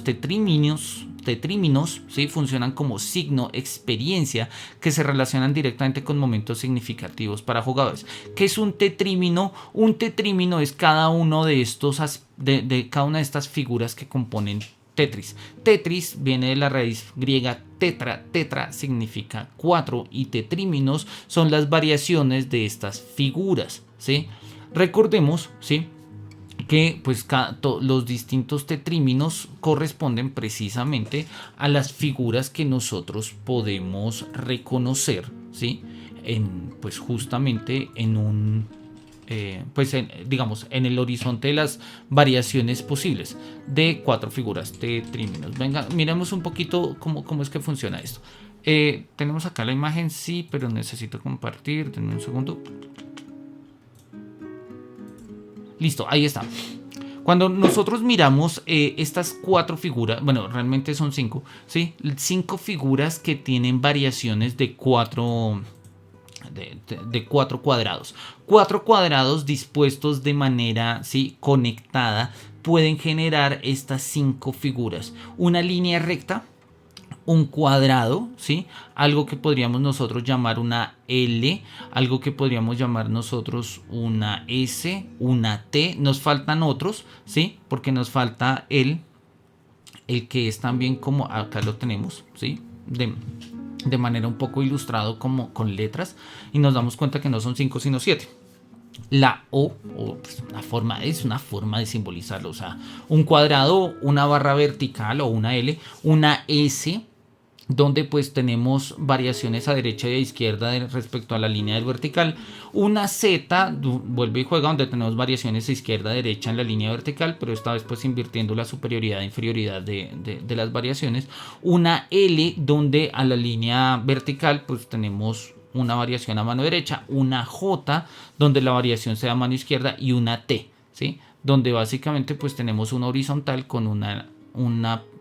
tetríminos, ¿sí? Funcionan como signo experiencia que se relacionan directamente con momentos significativos para jugadores. ¿Qué es un tetrímino? Un tetrímino es cada uno de estos de cada una de estas figuras que componen Tetris. Tetris viene de la raíz griega tetra. Tetra significa 4 y tetríminos son las variaciones de estas figuras, ¿sí? Recordemos, ¿sí?, que pues los distintos tetríminos corresponden precisamente a las figuras que nosotros podemos reconocer, ¿sí? Pues justamente en un digamos en el horizonte de las variaciones posibles de 4 figuras tetríminos. Venga, miremos un poquito cómo es que funciona esto. Tenemos acá la imagen, sí, pero necesito compartir. Denme un segundo. Listo, ahí está. Cuando nosotros miramos estas 4 figuras, bueno, realmente son 5, ¿sí? 5 figuras que tienen variaciones de 4 cuadrados. 4 cuadrados dispuestos de manera, ¿sí?, conectada pueden generar estas 5 figuras. Una línea recta, un cuadrado, ¿sí?, algo que podríamos nosotros llamar una L, algo que podríamos llamar nosotros una S, una T. Nos faltan otros, ¿sí?, porque nos falta el que es también como acá lo tenemos, ¿sí?, de manera un poco ilustrado como con letras, y nos damos cuenta que no son 5 sino 7. La O, pues es una forma de simbolizarlo, o sea, un cuadrado, una barra vertical o una L, una S, donde pues tenemos variaciones a derecha y a izquierda respecto a la línea del vertical, una Z, vuelve y juega, donde tenemos variaciones a izquierda a derecha en la línea vertical, pero esta vez pues invirtiendo la superioridad e inferioridad de las variaciones, una L, donde a la línea vertical pues tenemos una variación a mano derecha, una J, donde la variación sea a mano izquierda, y una T, ¿sí?, donde básicamente pues tenemos una horizontal con una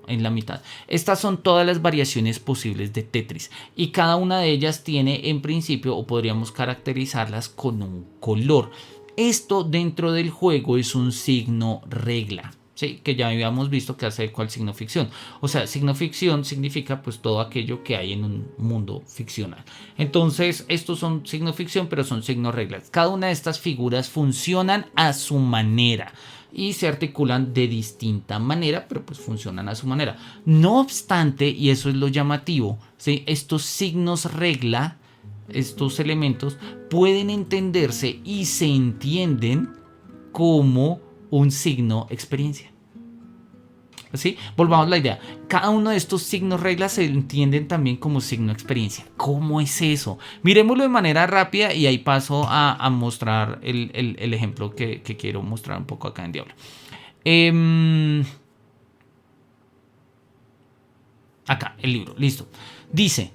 en la mitad. Estas son todas las variaciones posibles de Tetris y cada una de ellas tiene en principio, o podríamos caracterizarlas con un color. Esto dentro del juego es un signo regla. Sí, que ya habíamos visto que hace eco al signo ficción. O sea, signo ficción significa pues todo aquello que hay en un mundo ficcional. Entonces, estos son signo ficción, pero son signos reglas. Cada una de estas figuras funcionan a su manera y se articulan de distinta manera, pero pues funcionan a su manera. No obstante, y eso es lo llamativo, ¿sí? Estos signos regla, estos elementos, pueden entenderse y se entienden como un signo experiencia. ¿Sí? Volvamos a la idea. Cada uno de estos signos reglas se entienden también como signo experiencia. ¿Cómo es eso? Miremoslo de manera rápida y ahí paso a mostrar el ejemplo que quiero mostrar un poco acá en Diablo. Acá, el libro, listo. Dice: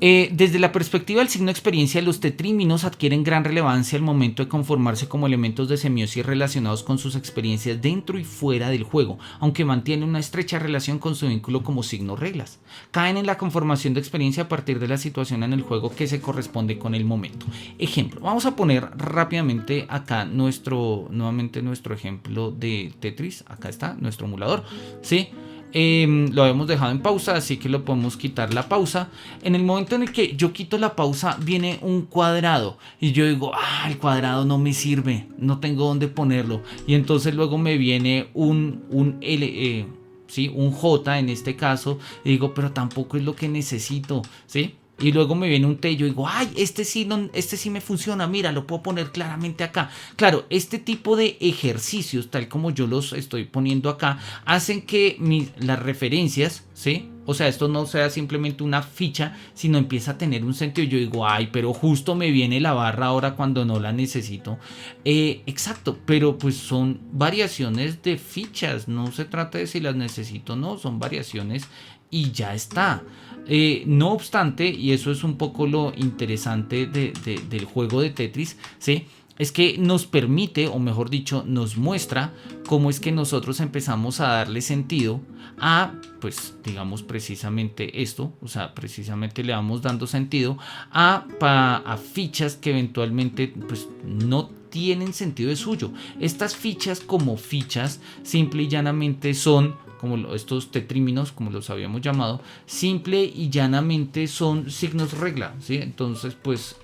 desde la perspectiva del signo experiencia, los tetríminos adquieren gran relevancia al momento de conformarse como elementos de semiosis relacionados con sus experiencias dentro y fuera del juego, aunque mantienen una estrecha relación con su vínculo como signos reglas. Caen en la conformación de experiencia a partir de la situación en el juego que se corresponde con el momento. Ejemplo, vamos a poner rápidamente acá nuevamente nuestro ejemplo de Tetris. Acá está nuestro emulador, ¿sí? Lo habíamos dejado en pausa, así que lo podemos quitar la pausa. En el momento en el que yo quito la pausa, viene un cuadrado y yo digo, el cuadrado no me sirve, no tengo dónde ponerlo. Y entonces luego me viene un L, ¿sí? Un J en este caso, y digo, pero tampoco es lo que necesito, ¿sí? Y luego me viene un T y yo digo, este sí me funciona, mira, lo puedo poner claramente acá. Claro, este tipo de ejercicios, tal como yo los estoy poniendo acá, hacen que las referencias, ¿sí? O sea, esto no sea simplemente una ficha, sino empieza a tener un sentido. Yo digo, pero justo me viene la barra ahora cuando no la necesito. Exacto, pero pues son variaciones de fichas. No se trata de si las necesito o no, son variaciones y ya está. No obstante, y eso es un poco lo interesante del juego de Tetris, ¿sí? Es que nos permite, o mejor dicho, nos muestra cómo es que nosotros empezamos a darle sentido a, pues, digamos, precisamente esto. O sea, precisamente le vamos dando sentido a fichas que eventualmente, pues, no tienen sentido de suyo. Estas fichas como fichas, simple y llanamente son, como estos tetríminos, como los habíamos llamado, simple y llanamente son signos regla, ¿sí? Entonces, pues,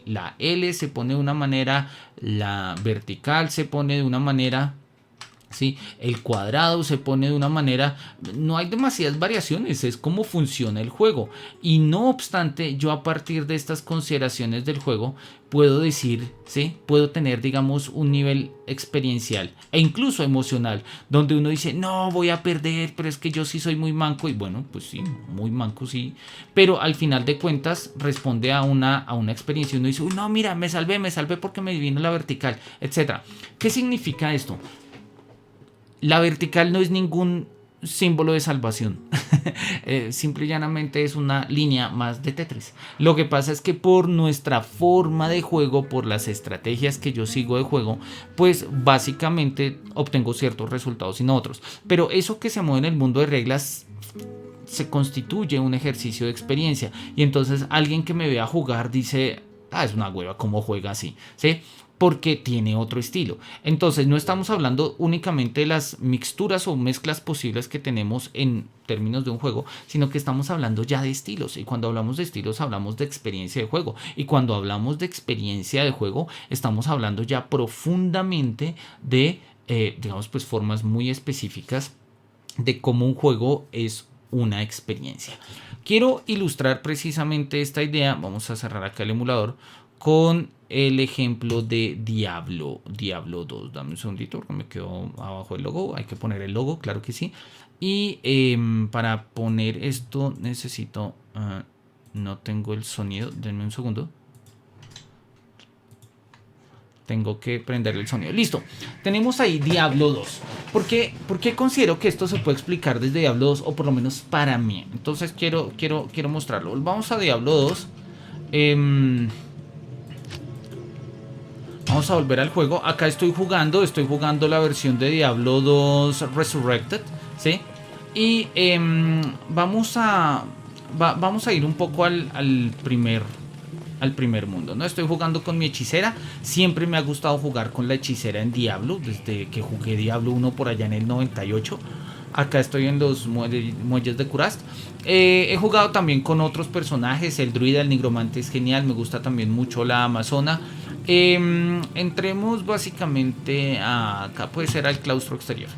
la L se pone de una manera, la vertical se pone de una manera, ¿sí? El cuadrado se pone de una manera. No hay demasiadas variaciones, es como funciona el juego. Y no obstante, yo a partir de estas consideraciones del juego puedo decir, ¿sí? Puedo tener, digamos, un nivel experiencial e incluso emocional, donde uno dice, no, voy a perder, pero es que yo sí soy muy manco. Y bueno, pues sí, muy manco sí, pero al final de cuentas responde a una experiencia. Uno dice, uy, no, mira, me salvé porque me vino la vertical, etc. ¿Qué significa esto? La vertical no es ningún símbolo de salvación. Simple y llanamente es una línea más de Tetris. Lo que pasa es que por nuestra forma de juego, por las estrategias que yo sigo de juego, pues básicamente obtengo ciertos resultados y no otros. Pero eso que se mueve en el mundo de reglas se constituye un ejercicio de experiencia. Y entonces alguien que me vea jugar dice, es una hueva, ¿cómo juega así? ¿Sí? Porque tiene otro estilo. Entonces no estamos hablando únicamente de las mixturas o mezclas posibles que tenemos en términos de un juego, sino que estamos hablando ya de estilos. Y cuando hablamos de estilos hablamos de experiencia de juego. Y cuando hablamos de experiencia de juego estamos hablando ya profundamente de, digamos, pues formas muy específicas de cómo un juego es una experiencia. Quiero ilustrar precisamente esta idea. Vamos a cerrar acá el emulador con el ejemplo de Diablo 2. Dame un segundito porque me quedó abajo el logo. Hay que poner el logo, claro que sí. Y para poner esto necesito... no tengo el sonido. Denme un segundo. Tengo que prender el sonido. Listo. Tenemos ahí Diablo 2. ¿Por qué considero que esto se puede explicar desde Diablo 2? O por lo menos para mí. Entonces quiero mostrarlo. Vamos a Diablo 2. Vamos a volver al juego. Acá estoy jugando la versión de Diablo 2 Resurrected, ¿sí? Y vamos a ir un poco al primer al primer mundo, ¿no? Estoy jugando con mi hechicera. Siempre me ha gustado jugar con la hechicera en Diablo, desde que jugué Diablo 1 por allá en el 98. Acá estoy en los muelles de Kurast. He jugado también con otros personajes. El druida, el nigromante es genial. Me gusta también mucho la amazona. Entremos básicamente acá, puede ser al claustro exterior.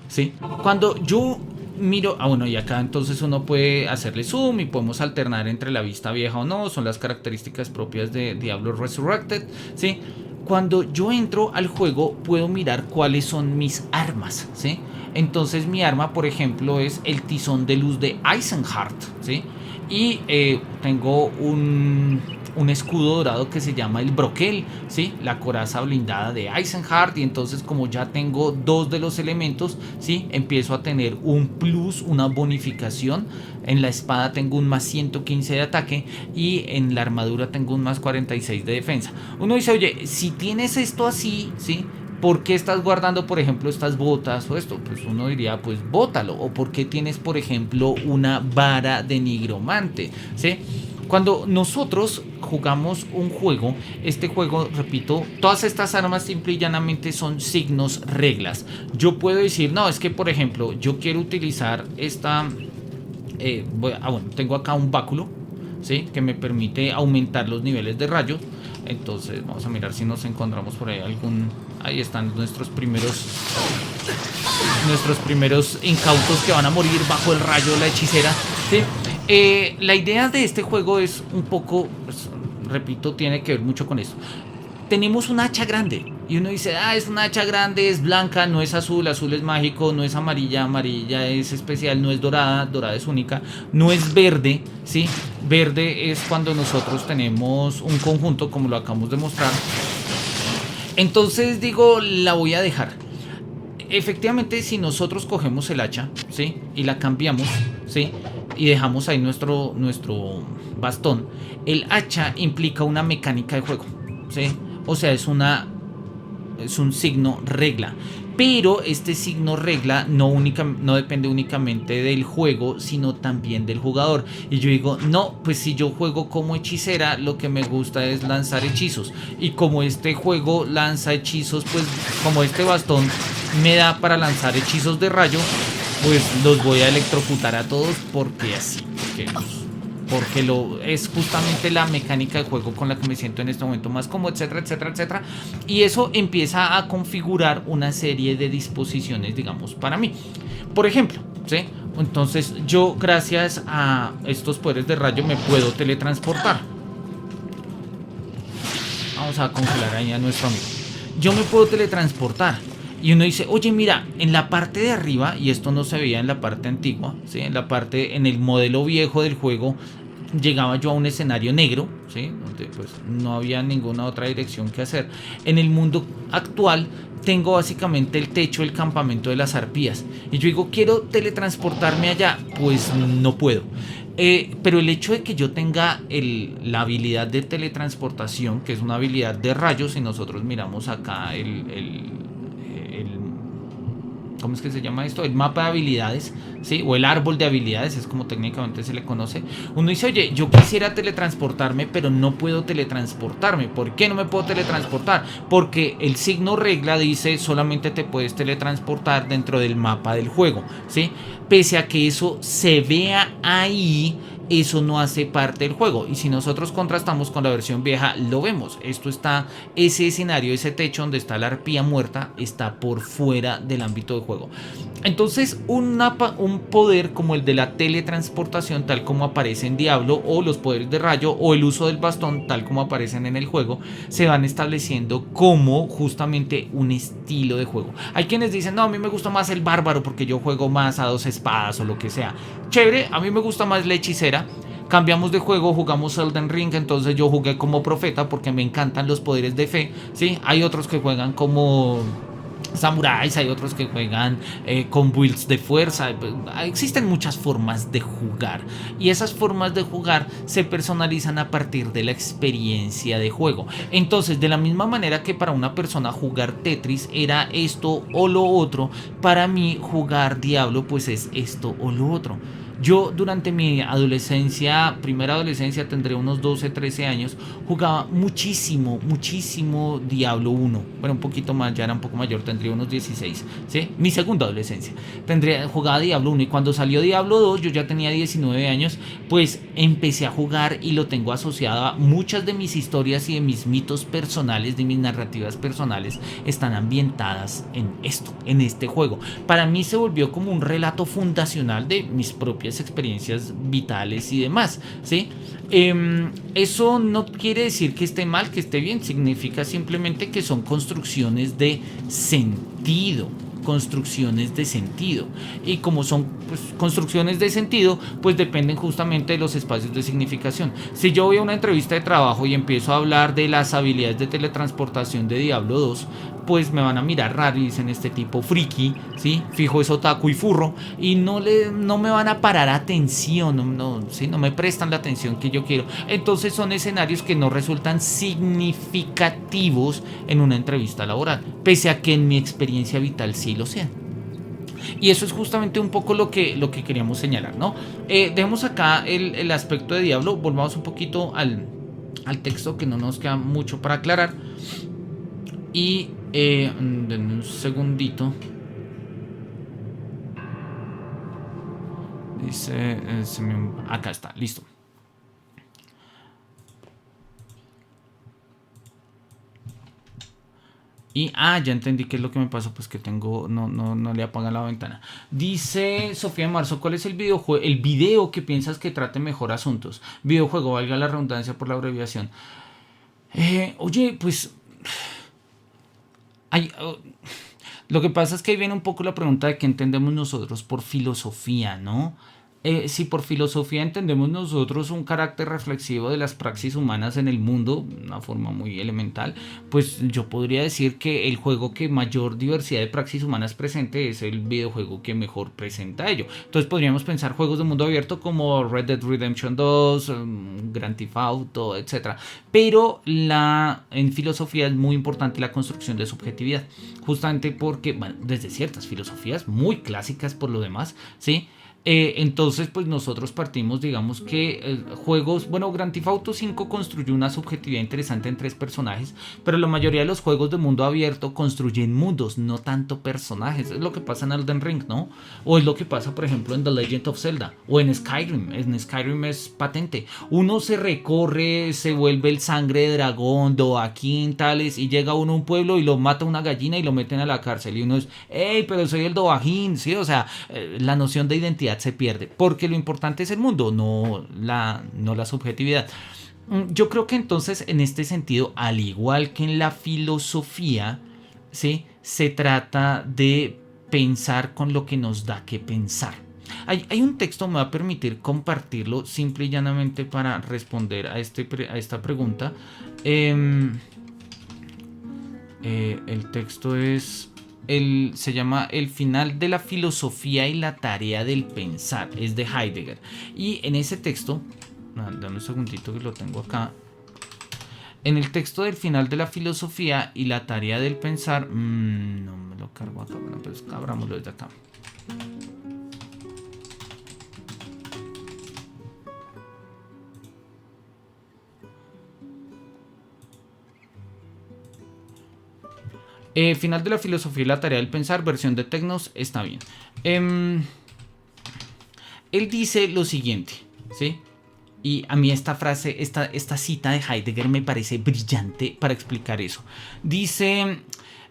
¿Sí? Cuando yo miro, bueno, y acá entonces uno puede hacerle zoom y podemos alternar entre la vista vieja o no, son las características propias de Diablo Resurrected, ¿sí? Cuando yo entro al juego puedo mirar cuáles son mis armas, ¿sí? Entonces mi arma, por ejemplo, es el tizón de luz de Eisenhart, ¿sí? Y tengo un escudo dorado que se llama el broquel, ¿sí? La coraza blindada de Eisenhart. Y entonces, como ya tengo dos de los elementos, ¿sí? Empiezo a tener un plus, una bonificación. En la espada tengo un más 115 de ataque y en la armadura tengo un más 46 de defensa. Uno dice, oye, si tienes esto así, ¿sí? ¿Por qué estás guardando, por ejemplo, estas botas o esto? Pues uno diría, pues bótalo. O ¿por qué tienes, por ejemplo, una vara de nigromante? ¿Sí? Cuando nosotros jugamos un juego, este juego, repito, todas estas armas simple y llanamente son signos, reglas. Yo puedo decir, no, es que por ejemplo, yo quiero utilizar esta... bueno, tengo acá un báculo, ¿sí? Que me permite aumentar los niveles de rayo. Entonces vamos a mirar si nos encontramos por ahí algún... Ahí están nuestros primeros incautos que van a morir bajo el rayo de la hechicera, ¿sí? La idea de este juego es un poco, pues, repito, tiene que ver mucho con esto. Tenemos un hacha grande y uno dice, es una hacha grande, es blanca, no es azul, azul es mágico, no es amarilla, amarilla es especial, no es dorada, dorada es única, no es verde, ¿sí? Verde es cuando nosotros tenemos un conjunto, como lo acabamos de mostrar. Entonces digo, la voy a dejar. Efectivamente, si nosotros cogemos el hacha, ¿sí? Y la cambiamos, ¿sí? Y dejamos ahí nuestro bastón, el hacha implica una mecánica de juego, ¿sí? O sea, es un signo regla. Pero este signo regla no depende únicamente del juego, sino también del jugador. Y yo digo, no, pues si yo juego como hechicera, lo que me gusta es lanzar hechizos. Y como este juego lanza hechizos, pues como este bastón me da para lanzar hechizos de rayo, pues los voy a electrocutar a todos porque así. Porque es justamente la mecánica de juego con la que me siento en este momento más cómodo, etcétera, etcétera, etcétera. Y eso empieza a configurar una serie de disposiciones, digamos, para mí. Por ejemplo, ¿sí? Entonces yo, gracias a estos poderes de rayo, me puedo teletransportar. Vamos a congelar ahí a nuestro amigo. Yo me puedo teletransportar. Y uno dice, oye, mira, en la parte de arriba, y esto no se veía en la parte antigua, ¿sí? En el modelo viejo del juego, llegaba yo a un escenario negro, ¿sí? Donde pues no había ninguna otra dirección que hacer. En el mundo actual tengo básicamente el techo del campamento de las arpías. Y yo digo, quiero teletransportarme allá, pues no puedo. Pero el hecho de que yo tenga la habilidad de teletransportación, que es una habilidad de rayos, si nosotros miramos acá ¿cómo es que se llama esto? El mapa de habilidades, ¿sí? O el árbol de habilidades, es como técnicamente se le conoce. Uno dice, oye, yo quisiera teletransportarme, pero no puedo teletransportarme. ¿Por qué no me puedo teletransportar? Porque el signo regla dice solamente te puedes teletransportar dentro del mapa del juego, ¿sí? Pese a que eso se vea ahí, eso no hace parte del juego. Y si nosotros contrastamos con la versión vieja, lo vemos. Ese escenario, ese techo donde está la arpía muerta, está por fuera del ámbito de juego. Entonces un poder como el de la teletransportación, tal como aparece en Diablo, o los poderes de rayo, o el uso del bastón, tal como aparecen en el juego, se van estableciendo como justamente un estilo de juego. Hay quienes dicen, no, a mí me gusta más el bárbaro porque yo juego más a 2 espadas o lo que sea. Chévere, a mí me gusta más la hechicera. Cambiamos de juego, jugamos Elden Ring, entonces yo jugué como profeta porque me encantan los poderes de fe, ¿sí? Hay otros que juegan como samuráis, hay otros que juegan con builds de fuerza. Existen muchas formas de jugar y esas formas de jugar se personalizan a partir de la experiencia de juego. Entonces, de la misma manera que para una persona jugar Tetris era esto o lo otro, para mí jugar Diablo pues es esto o lo otro. Yo durante mi adolescencia, primera adolescencia, tendré unos 12, 13 años, jugaba muchísimo, muchísimo Diablo 1. Bueno, un poquito más, ya era un poco mayor, tendría unos 16, ¿sí? Mi segunda adolescencia. Jugaba Diablo 1 y cuando salió Diablo 2, yo ya tenía 19 años, pues empecé a jugar y lo tengo asociado a muchas de mis historias y de mis mitos personales, de mis narrativas personales, están ambientadas en esto, en este juego. Para mí se volvió como un relato fundacional de mis propias experiencias vitales y demás, ¿sí? Eso no quiere decir que esté mal, que esté bien, significa simplemente que son construcciones de sentido, construcciones de sentido. Y como son pues, construcciones de sentido, pues dependen justamente de los espacios de significación. Si yo voy a una entrevista de trabajo y empiezo a hablar de las habilidades de teletransportación de Diablo 2, pues me van a mirar raro y dicen este tipo friki, ¿sí? Fijo es otaku y furro, y no me van a parar atención, ¿sí? No me prestan la atención que yo quiero. Entonces son escenarios que no resultan significativos en una entrevista laboral, pese a que en mi experiencia vital sí lo sean. Y eso es justamente un poco lo que queríamos señalar, ¿no? Dejemos acá el aspecto de Diablo, volvamos un poquito al texto que no nos queda mucho para aclarar. Y denme un segundito. Dice, acá está, listo. Y, ya entendí qué es lo que me pasó, pues que tengo, no le apagan la ventana. Dice Sofía de Marzo, ¿cuál es el video que piensas que trate mejor asuntos? Videojuego, valga la redundancia por la abreviación. Oye, pues... lo que pasa es que ahí viene un poco la pregunta de qué entendemos nosotros por filosofía, ¿no? Si por filosofía entendemos nosotros un carácter reflexivo de las praxis humanas en el mundo, una forma muy elemental, pues yo podría decir que el juego que mayor diversidad de praxis humanas presente es el videojuego que mejor presenta ello. Entonces podríamos pensar juegos de mundo abierto como Red Dead Redemption 2, Grand Theft Auto, etc. Pero en filosofía es muy importante la construcción de subjetividad, justamente porque, bueno, desde ciertas filosofías muy clásicas por lo demás, ¿sí? Entonces pues nosotros partimos, digamos que juegos, bueno, Grand Theft Auto 5 construyó una subjetividad interesante en 3 personajes, pero la mayoría de los juegos de mundo abierto construyen mundos, no tanto personajes. Es lo que pasa en Elden Ring, ¿no? O es lo que pasa, por ejemplo, en The Legend of Zelda o en Skyrim. En Skyrim es patente, uno se recorre, se vuelve el sangre de dragón, Dovahkiin, tales, y llega uno a un pueblo y lo mata una gallina y lo meten a la cárcel y uno es, hey, pero soy el Dovahkiin, ¿sí? O sea, la noción de identidad se pierde, porque lo importante es el mundo, no la subjetividad. Yo creo que entonces en este sentido, al igual que en la filosofía, ¿sí? Se trata de pensar con lo que nos da que pensar. Hay un texto, me va a permitir compartirlo simple y llanamente para responder a esta pregunta. El texto se llama El final de la filosofía y la tarea del pensar, es de Heidegger. Y en ese texto, dame un segundito que lo tengo acá. En el texto del final de la filosofía y la tarea del pensar, no me lo cargo acá, bueno, pues abrámoslo desde acá. Final de la filosofía y la tarea del pensar, versión de Tecnos, está bien. Él dice lo siguiente, ¿sí? Y a mí esta frase, esta cita de Heidegger me parece brillante para explicar eso. Dice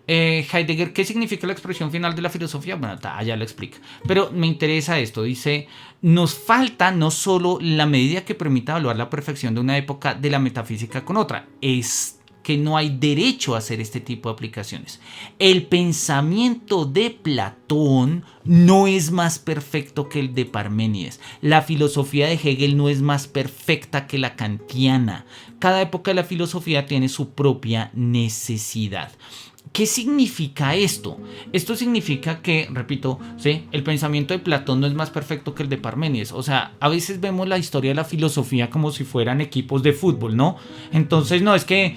Heidegger, ¿qué significa la expresión final de la filosofía? Bueno, ya lo explica. Pero me interesa esto. Dice, nos falta no solo la medida que permita evaluar la perfección de una época de la metafísica con otra, es que no hay derecho a hacer este tipo de aplicaciones. El pensamiento de Platón no es más perfecto que el de Parménides. La filosofía de Hegel no es más perfecta que la kantiana. Cada época de la filosofía tiene su propia necesidad. ¿Qué significa esto? Esto significa que, repito, ¿sí? El pensamiento de Platón no es más perfecto que el de Parménides. O sea, a veces vemos la historia de la filosofía como si fueran equipos de fútbol, ¿no? Entonces, no, es que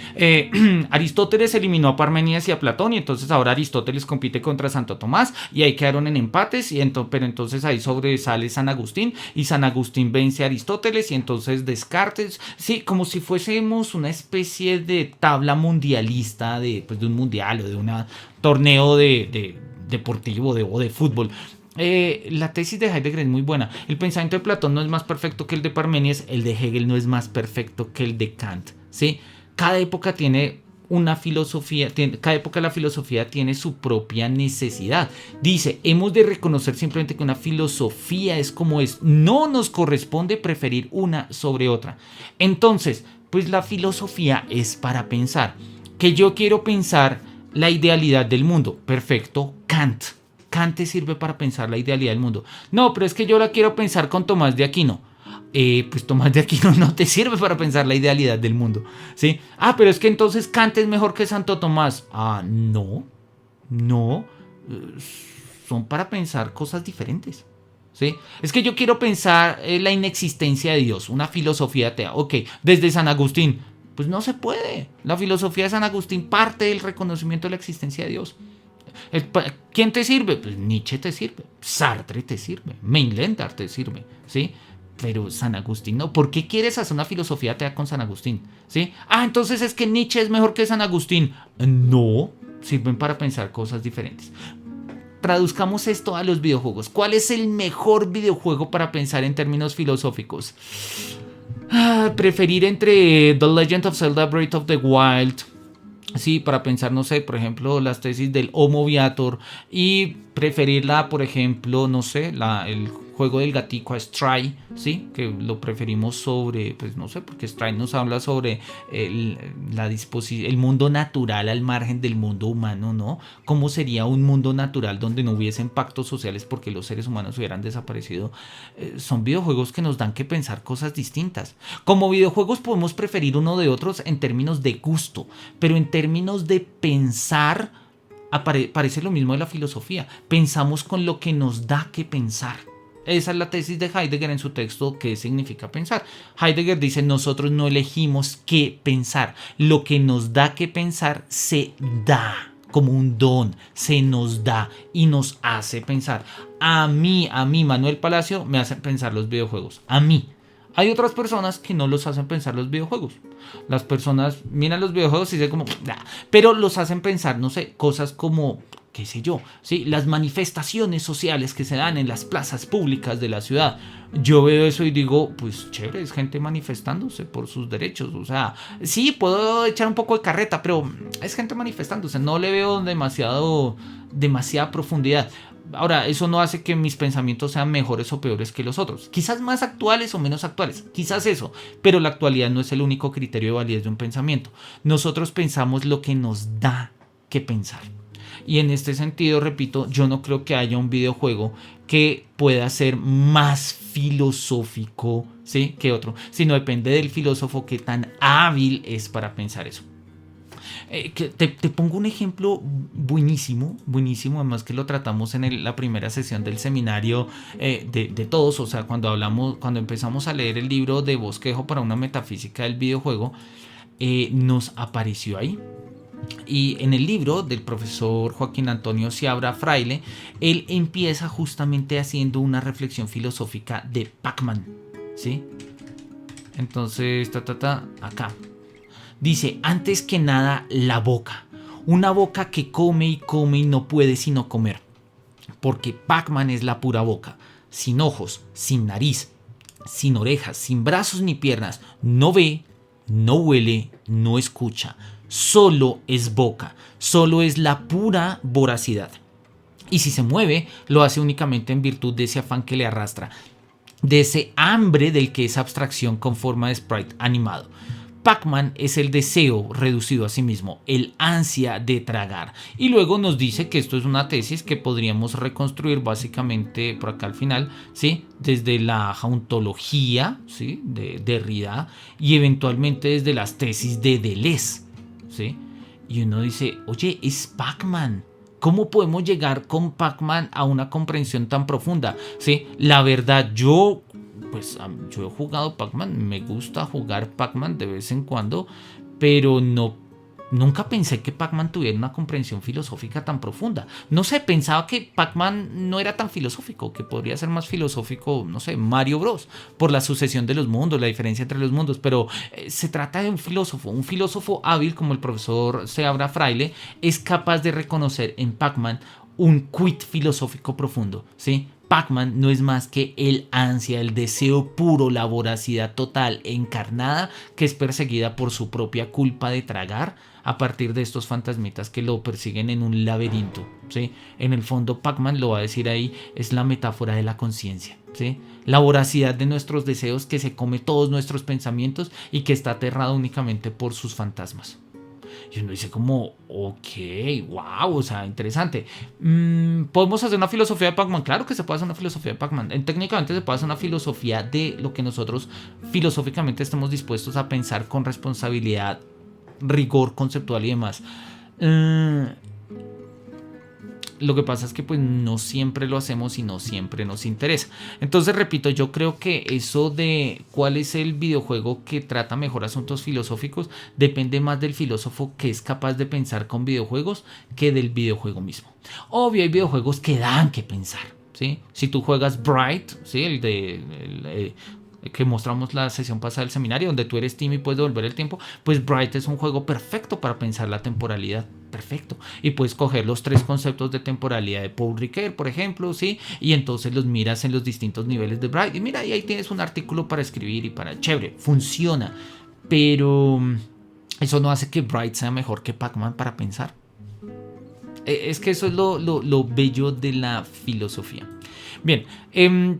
Aristóteles eliminó a Parménides y a Platón y entonces ahora Aristóteles compite contra Santo Tomás y ahí quedaron en empates, pero entonces ahí sobresale San Agustín y San Agustín vence a Aristóteles y entonces Descartes, sí, como si fuésemos una especie de tabla mundialista pues, de un mundial o de un torneo de deportivo o de fútbol. La tesis de Heidegger es muy buena. El pensamiento de Platón no es más perfecto que el de Parménides, el de Hegel no es más perfecto que el de Kant, ¿sí? Cada época tiene una filosofía, cada época la filosofía tiene su propia necesidad. Dice, hemos de reconocer simplemente que una filosofía es como es. No nos corresponde preferir una sobre otra. Entonces, pues la filosofía es para pensar. Que yo quiero pensar la idealidad del mundo. Perfecto, Kant. Kant te sirve para pensar la idealidad del mundo. No, pero es que yo la quiero pensar con Tomás de Aquino. Pues Tomás de Aquino no te sirve para pensar la idealidad del mundo, ¿sí? Ah, pero es que entonces Kant es mejor que Santo Tomás. Ah, no, no, son para pensar cosas diferentes, ¿sí? Es que yo quiero pensar la inexistencia de Dios, una filosofía atea. Ok, desde San Agustín, pues no se puede. La filosofía de San Agustín parte del reconocimiento de la existencia de Dios. ¿Quién te sirve? Pues Nietzsche te sirve, Sartre te sirve, Mainlander te sirve, ¿sí? Pero San Agustín no. ¿Por qué quieres hacer una filosofía atea con San Agustín? ¿Sí? Ah, entonces es que Nietzsche es mejor que San Agustín. No, sirven para pensar cosas diferentes. Traduzcamos esto a los videojuegos. ¿Cuál es el mejor videojuego para pensar en términos filosóficos? Preferir entre The Legend of Zelda Breath of the Wild. Sí, para pensar, no sé, por ejemplo, las tesis del Homo Viator y preferirla, por ejemplo, no sé, el juego del gatico a Stray, sí, que lo preferimos sobre, pues no sé, porque Stray nos habla sobre el mundo natural al margen del mundo humano, ¿no? ¿Cómo sería un mundo natural donde no hubiesen pactos sociales porque los seres humanos hubieran desaparecido? Son videojuegos que nos dan que pensar cosas distintas. Como videojuegos podemos preferir uno de otros en términos de gusto, pero en términos de pensar parece lo mismo de la filosofía. Pensamos con lo que nos da que pensar. Esa es la tesis de Heidegger en su texto ¿Qué significa pensar? Heidegger dice, nosotros no elegimos qué pensar. Lo que nos da que pensar se da como un don, se nos da y nos hace pensar. A mí, Manuel Palacio, me hacen pensar los videojuegos. A mí. Hay otras personas que no los hacen pensar los videojuegos. Las personas miran los videojuegos y dicen como, nah, pero los hacen pensar, no sé, cosas como, qué sé yo, ¿sí? Las manifestaciones sociales que se dan en las plazas públicas de la ciudad. Yo veo eso y digo, pues chévere, es gente manifestándose por sus derechos. O sea, sí, puedo echar un poco de carreta, pero es gente manifestándose. No le veo demasiada profundidad. Ahora, eso no hace que mis pensamientos sean mejores o peores que los otros. Quizás más actuales o menos actuales. Quizás eso. Pero la actualidad no es el único criterio de validez de un pensamiento. Nosotros pensamos lo que nos da que pensar. Y en este sentido, repito, yo no creo que haya un videojuego que pueda ser más filosófico, ¿sí?, que otro. Sino depende del filósofo que tan hábil es para pensar eso. Te pongo un ejemplo buenísimo, además que lo tratamos en la primera sesión del seminario de todos, o sea, cuando empezamos a leer el libro de Bosquejo para una metafísica del videojuego, nos apareció ahí. Y en el libro del profesor Joaquín Antonio Seabra Fraile, él empieza justamente haciendo una reflexión filosófica de Pac-Man, ¿sí? Entonces, acá. Dice, antes que nada, la boca. Una boca que come y no puede sino comer. Porque Pac-Man es la pura boca. Sin ojos, sin nariz, sin orejas, sin brazos ni piernas. No ve, no huele, no escucha. Solo es boca. Solo es la pura voracidad. Y si se mueve, lo hace únicamente en virtud de ese afán que le arrastra. De ese hambre del que es abstracción con forma de sprite animado. Pac-Man es el deseo reducido a sí mismo, el ansia de tragar. Y luego nos dice que esto es una tesis que podríamos reconstruir básicamente por acá al final, ¿sí?, desde la jauntología, ¿sí?, de Derrida y eventualmente desde las tesis de Deleuze, ¿sí? Y uno dice, oye, es Pac-Man. ¿Cómo podemos llegar con Pac-Man a una comprensión tan profunda? Sí, la verdad, yo he jugado Pac-Man, me gusta jugar Pac-Man de vez en cuando, pero nunca pensé que Pac-Man tuviera una comprensión filosófica tan profunda. No sé, pensaba que Pac-Man no era tan filosófico, que podría ser más filosófico, no sé, Mario Bros. Por la sucesión de los mundos, la diferencia entre los mundos, pero se trata de un filósofo hábil como el profesor Seabra Fraile, es capaz de reconocer en Pac-Man un quid filosófico profundo, ¿sí? Pac-Man no es más que el ansia, el deseo puro, la voracidad total encarnada que es perseguida por su propia culpa de tragar a partir de estos fantasmitas que lo persiguen en un laberinto, ¿sí? En el fondo Pac-Man, lo va a decir ahí, es la metáfora de la conciencia, ¿sí? La voracidad de nuestros deseos que se come todos nuestros pensamientos y que está aterrado únicamente por sus fantasmas. Y uno dice como, ok, wow, o sea, interesante. ¿Podemos hacer una filosofía de Pac-Man? Claro que se puede hacer una filosofía de Pac-Man. Técnicamente se puede hacer una filosofía de lo que nosotros filosóficamente estemos dispuestos a pensar con responsabilidad, rigor conceptual y demás. Lo que pasa es que pues no siempre lo hacemos y no siempre nos interesa. Entonces repito, yo creo que eso de cuál es el videojuego que trata mejor asuntos filosóficos depende más del filósofo que es capaz de pensar con videojuegos que del videojuego mismo. Obvio, hay videojuegos que dan que pensar, ¿sí? Si tú juegas Bright, ¿sí? Que mostramos la sesión pasada del seminario, donde tú eres Tim y puedes devolver el tiempo, pues Bright es un juego perfecto para pensar la temporalidad, perfecto, y puedes coger los 3 conceptos de temporalidad de Paul Ricoeur, por ejemplo, ¿sí? Y entonces los miras en los distintos niveles de Bright, y mira, y ahí tienes un artículo para escribir y para, chévere, funciona, pero eso no hace que Bright sea mejor que Pac-Man para pensar. Es que eso es lo bello de la filosofía. Bien,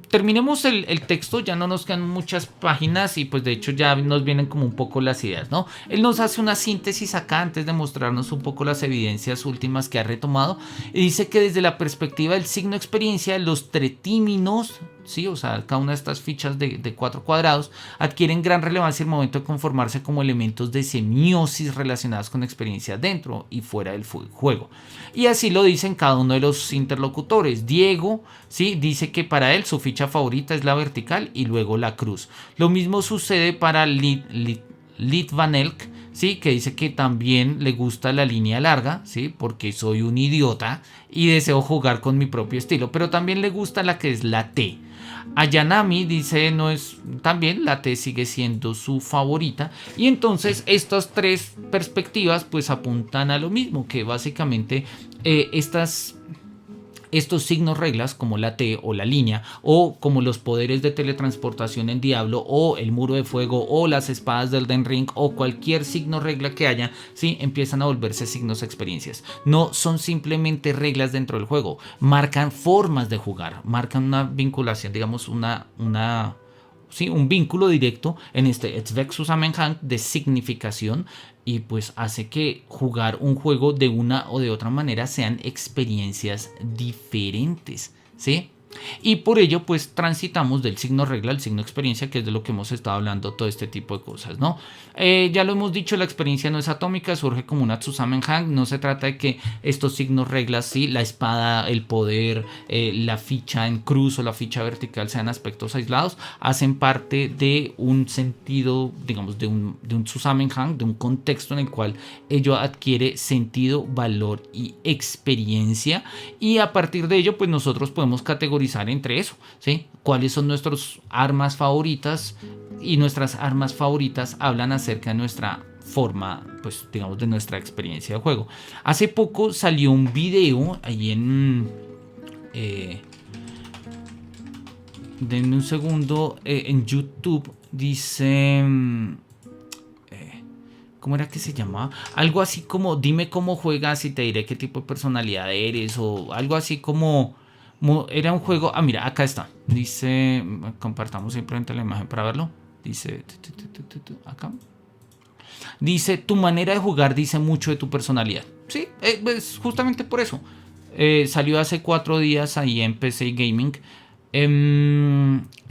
terminemos el texto, ya no nos quedan muchas páginas y pues de hecho ya nos vienen como un poco las ideas, ¿no? Él nos hace una síntesis acá antes de mostrarnos un poco las evidencias últimas que ha retomado y dice que desde la perspectiva del signo experiencia, los tretíminos, ¿sí? O sea, cada una de estas fichas de 4 cuadrados adquieren gran relevancia en el momento de conformarse como elementos de semiosis relacionados con experiencias dentro y fuera del juego. Y así lo dicen cada uno de los interlocutores. Diego, ¿sí? Dice que para él su ficha favorita es la vertical y luego la cruz. Lo mismo sucede para Litvanelk, ¿sí? Que dice que también le gusta la línea larga, ¿sí? Porque soy un idiota y deseo jugar con mi propio estilo, pero también le gusta la que es la T. Ayanami dice no es, también la T sigue siendo su favorita, y entonces estas 3 perspectivas pues apuntan a lo mismo, que básicamente estos signos reglas como la T o la línea o como los poderes de teletransportación en Diablo o el muro de fuego o las espadas del Elden Ring o cualquier signo regla que haya, ¿sí? Empiezan a volverse signos experiencias. No son simplemente reglas dentro del juego, marcan formas de jugar, marcan una vinculación, digamos ¿sí? Un vínculo directo en este Zweckzusammenhang de significación, y pues hace que jugar un juego de una o de otra manera sean experiencias diferentes, ¿sí? Y por ello pues transitamos del signo regla al signo experiencia, que es de lo que hemos estado hablando todo este tipo de cosas, ¿no? Ya lo hemos dicho, la experiencia no es atómica, surge como una Zusammenhang. No se trata de que estos signos reglas, ¿sí? La espada, el poder, la ficha en cruz o la ficha vertical sean aspectos aislados, hacen parte de un sentido, digamos, de un Zusammenhang, de un contexto en el cual ello adquiere sentido, valor y experiencia, y a partir de ello pues nosotros podemos categorizar entre eso, ¿sí? Cuáles son nuestras armas favoritas, y nuestras armas favoritas hablan acerca de nuestra forma, pues digamos, de nuestra experiencia de juego. Hace poco salió un video ahí denme un segundo, en YouTube, dice, ¿cómo era que se llamaba? Algo así como dime cómo juegas y te diré qué tipo de personalidad eres, o algo así como era un juego. Ah, mira, acá está. Dice, compartamos simplemente la imagen para verlo. Dice, acá. Dice, tu manera de jugar dice mucho de tu personalidad. Sí, pues justamente por eso. Salió hace 4 días ahí en PC Gaming.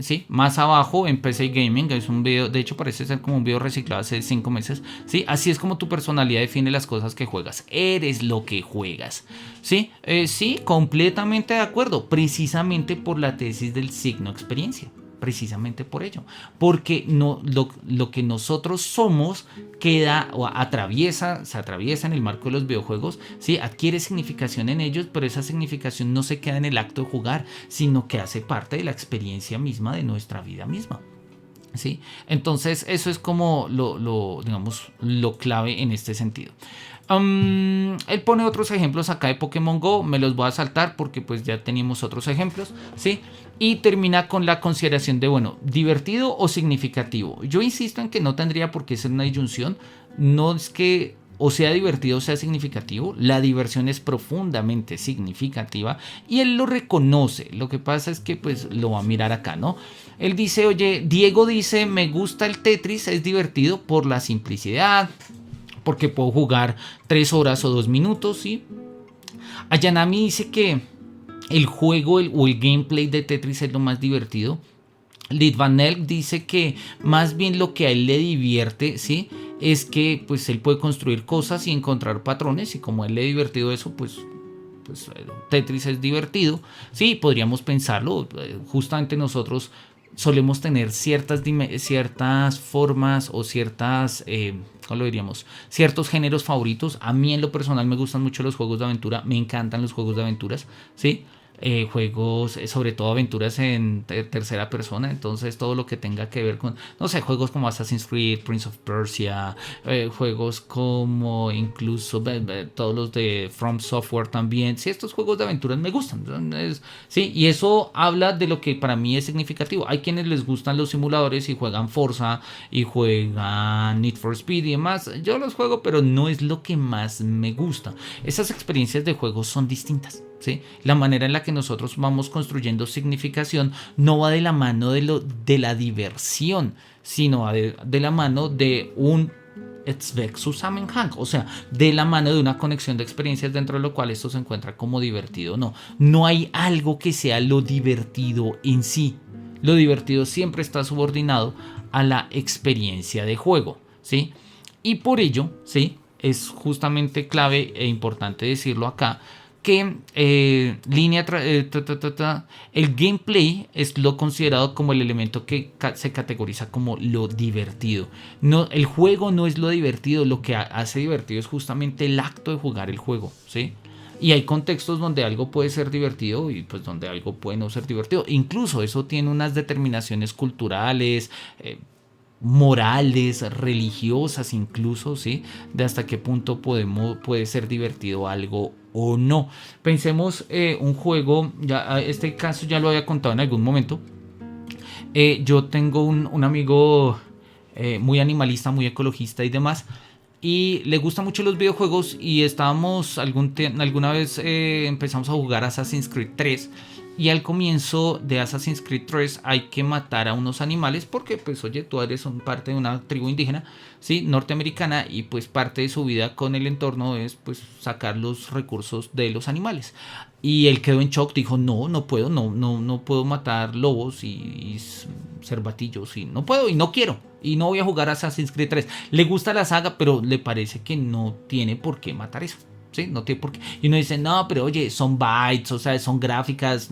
Sí, más abajo en PC Gaming, es un video, de hecho parece ser como un video reciclado hace 5 meses. Sí, así es como tu personalidad define las cosas que juegas. Eres lo que juegas. Sí, sí, completamente de acuerdo. Precisamente por la tesis del signo experiencia. Precisamente por ello. Porque no, lo que nosotros somos queda o se atraviesa en el marco de los videojuegos, ¿sí? Adquiere significación en ellos, pero esa significación no se queda en el acto de jugar, sino que hace parte de la experiencia misma de nuestra vida misma. ¿Sí? Entonces eso es como digamos, lo clave en este sentido. Él pone otros ejemplos acá de Pokémon Go, me los voy a saltar porque pues ya teníamos otros ejemplos, ¿sí? Y termina con la consideración de, bueno, divertido o significativo. Yo insisto en que no tendría por qué ser una disyunción, no es que o sea divertido o sea significativo, la diversión es profundamente significativa y él lo reconoce. Lo que pasa es que pues lo va a mirar acá, ¿no? Él dice, oye, Diego dice, me gusta el Tetris, es divertido por la simplicidad, porque puedo jugar 3 horas o 2 minutos, ¿sí? Ayanami dice que el juego o el gameplay de Tetris es lo más divertido. Litvanel dice que más bien lo que a él le divierte, ¿sí? Es que pues él puede construir cosas y encontrar patrones y como a él le ha divertido eso, pues Tetris es divertido. Sí, podríamos pensarlo. Justamente nosotros solemos tener ciertas formas o ¿cómo lo diríamos? Ciertos géneros favoritos. A mí en lo personal me gustan mucho los juegos de aventura, me encantan los juegos de aventuras, ¿sí? Juegos, sobre todo aventuras en tercera persona, entonces todo lo que tenga que ver con, no sé, juegos como Assassin's Creed, Prince of Persia, juegos como incluso todos los de From Software también, sí, estos juegos de aventuras me gustan, sí, y eso habla de lo que para mí es significativo. Hay quienes les gustan los simuladores y juegan Forza y juegan Need for Speed y demás, yo los juego pero no es lo que más me gusta. Esas experiencias de juego son distintas. ¿Sí? La manera en la que nosotros vamos construyendo significación no va de la mano de la diversión, sino va de la mano de un Zusammenhang, o sea, de la mano de una conexión de experiencias dentro de lo cual esto se encuentra como divertido. No hay algo que sea lo divertido en sí. Lo divertido siempre está subordinado a la experiencia de juego, ¿sí? Y por ello, ¿sí? Es justamente clave e importante decirlo acá, que el gameplay es lo considerado como el elemento que se categoriza como lo divertido. No, el juego no es lo divertido, lo que hace divertido es justamente el acto de jugar el juego, ¿sí? Y hay contextos donde algo puede ser divertido y pues donde algo puede no ser divertido. Incluso eso tiene unas determinaciones culturales, morales, religiosas incluso, ¿sí? De hasta qué punto puede ser divertido algo o no. Pensemos un juego, ya este caso ya lo había contado en algún momento. Yo tengo un amigo muy animalista, muy ecologista y demás. Y le gustan mucho los videojuegos y estábamos alguna vez empezamos a jugar Assassin's Creed 3 y al comienzo de Assassin's Creed 3 hay que matar a unos animales porque pues oye, tú eres parte de una tribu indígena, ¿sí? Norteamericana y pues parte de su vida con el entorno es pues sacar los recursos de los animales. Y él quedó en shock, dijo, no puedo, no puedo matar lobos y cervatillos, y no puedo y no quiero. Y no voy a jugar Assassin's Creed 3. Le gusta la saga, pero le parece que no tiene por qué matar eso. ¿Sí? No tiene por qué. Y uno dice, no, pero oye, son bytes, o sea, son gráficas,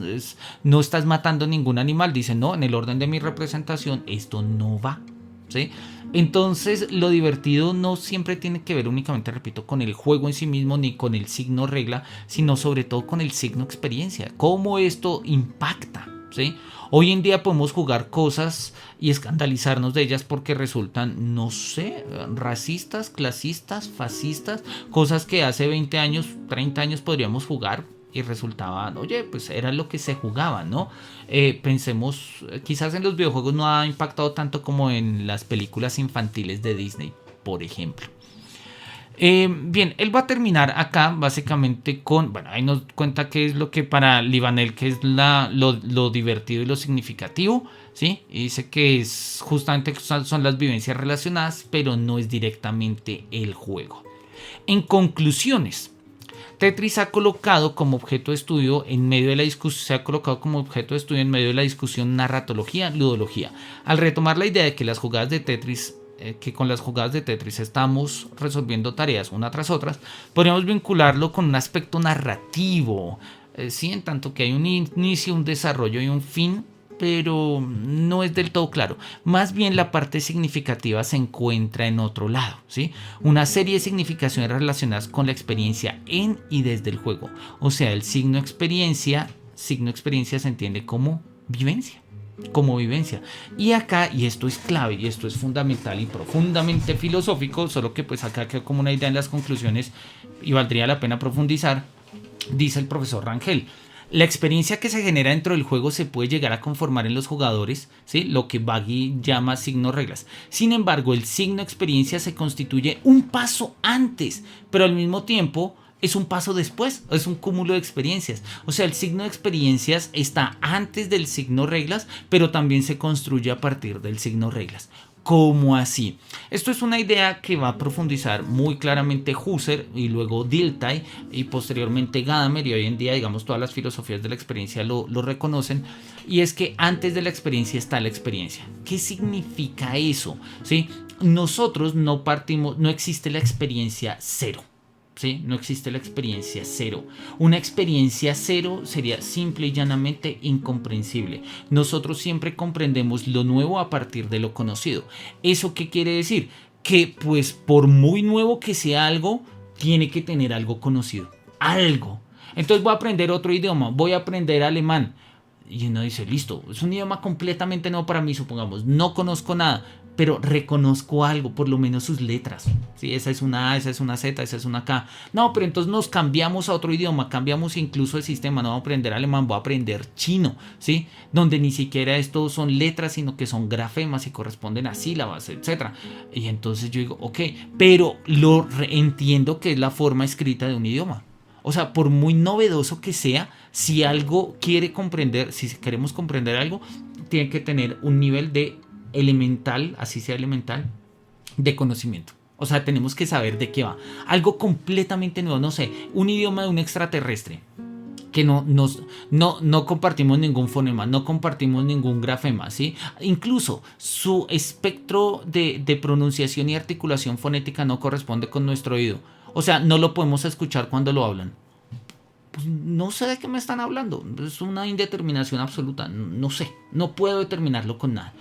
no estás matando ningún animal. Dice, no, en el orden de mi representación, esto no va. ¿Sí? Entonces lo divertido no siempre tiene que ver únicamente, repito, con el juego en sí mismo ni con el signo regla, sino sobre todo con el signo experiencia, cómo esto impacta, ¿sí? Hoy en día podemos jugar cosas y escandalizarnos de ellas porque resultan, no sé, racistas, clasistas, fascistas, cosas que hace 20 años, 30 años podríamos jugar y resultaban, oye, pues era lo que se jugaba, ¿no? Pensemos, quizás en los videojuegos no ha impactado tanto como en las películas infantiles de Disney, por ejemplo. Bien, él va a terminar acá básicamente con, bueno, ahí nos cuenta qué es lo que para Livanel, que es lo divertido y lo significativo, ¿sí? Y dice que es justamente son las vivencias relacionadas, pero no es directamente el juego. En conclusiones, Tetris ha colocado como objeto de estudio en medio de la discusión, se ha colocado como objeto de estudio en medio de la discusión narratología, ludología. Al retomar la idea de que las jugadas de Tetris que con las jugadas de Tetris estamos resolviendo tareas una tras otras, podríamos vincularlo con un aspecto narrativo, sí, en tanto que hay un inicio, un desarrollo y un fin, pero no es del todo claro. Más bien la parte significativa se encuentra en otro lado, ¿sí? Una serie de significaciones relacionadas con la experiencia en y desde el juego. O sea, el signo experiencia se entiende como vivencia. Como vivencia. Y acá, y esto es clave, y esto es fundamental y profundamente filosófico, solo que pues acá quedó como una idea en las conclusiones y valdría la pena profundizar, dice el profesor Rangel. La experiencia que se genera dentro del juego se puede llegar a conformar en los jugadores, ¿sí? Lo que Baggy llama signo reglas. Sin embargo, el signo experiencia se constituye un paso antes, pero al mismo tiempo es un paso después, es un cúmulo de experiencias. O sea, el signo de experiencias está antes del signo reglas, pero también se construye a partir del signo reglas. ¿Cómo así? Esto es una idea que va a profundizar muy claramente Husserl y luego Dilthey y posteriormente Gadamer, y hoy en día, digamos, todas las filosofías de la experiencia lo reconocen, y es que antes de la experiencia está la experiencia. ¿Qué significa eso? ¿Sí? Nosotros no partimos, no existe la experiencia cero. ¿Sí? No existe la experiencia cero. Una experiencia cero sería simple y llanamente incomprensible. Nosotros siempre comprendemos lo nuevo a partir de lo conocido. ¿Eso qué quiere decir? Que pues por muy nuevo que sea algo, tiene que tener algo conocido. Algo. Entonces voy a aprender otro idioma, voy a aprender alemán. Y uno dice, listo, es un idioma completamente nuevo para mí, supongamos, no conozco nada, pero reconozco algo, por lo menos sus letras. ¿Sí? Esa es una A, esa es una Z, esa es una K. No, pero entonces nos cambiamos a otro idioma, cambiamos incluso de sistema, no voy a aprender alemán, voy a aprender chino, ¿sí? Donde ni siquiera esto son letras, sino que son grafemas y corresponden a sílabas, etc. Y entonces yo digo, ok, pero entiendo que es la forma escrita de un idioma. O sea, por muy novedoso que sea, si algo quiere comprender, si queremos comprender algo, tiene que tener un nivel de elemental, así sea elemental, de conocimiento. O sea, tenemos que saber de qué va. Algo completamente nuevo, no sé, un idioma de un extraterrestre que no compartimos ningún fonema, no compartimos ningún grafema, ¿sí? Incluso su espectro de pronunciación y articulación fonética no corresponde con nuestro oído. O sea, no lo podemos escuchar cuando lo hablan. Pues no sé de qué me están hablando. Es una indeterminación absoluta. No sé. No puedo determinarlo con nada.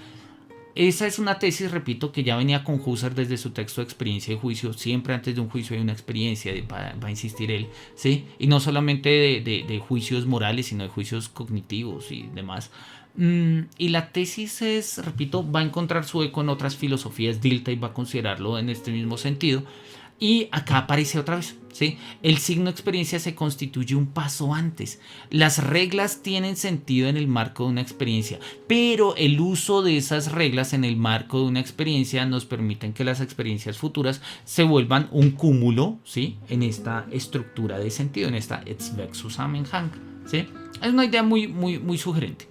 Esa es una tesis, repito, que ya venía con Husserl desde su texto de Experiencia y Juicio. Siempre antes de un juicio hay una experiencia, va a insistir él, ¿sí? Y no solamente de juicios morales, sino de juicios cognitivos y demás. Y la tesis es, repito, va a encontrar su eco en otras filosofías. Dilthey va a considerarlo en este mismo sentido. Y acá aparece otra vez, ¿sí? El signo experiencia se constituye un paso antes. Las reglas tienen sentido en el marco de una experiencia, pero el uso de esas reglas en el marco de una experiencia nos permiten que las experiencias futuras se vuelvan un cúmulo, ¿sí? En esta estructura de sentido, en esta Zweckzusammenhang, ¿sí? Es una idea muy sugerente.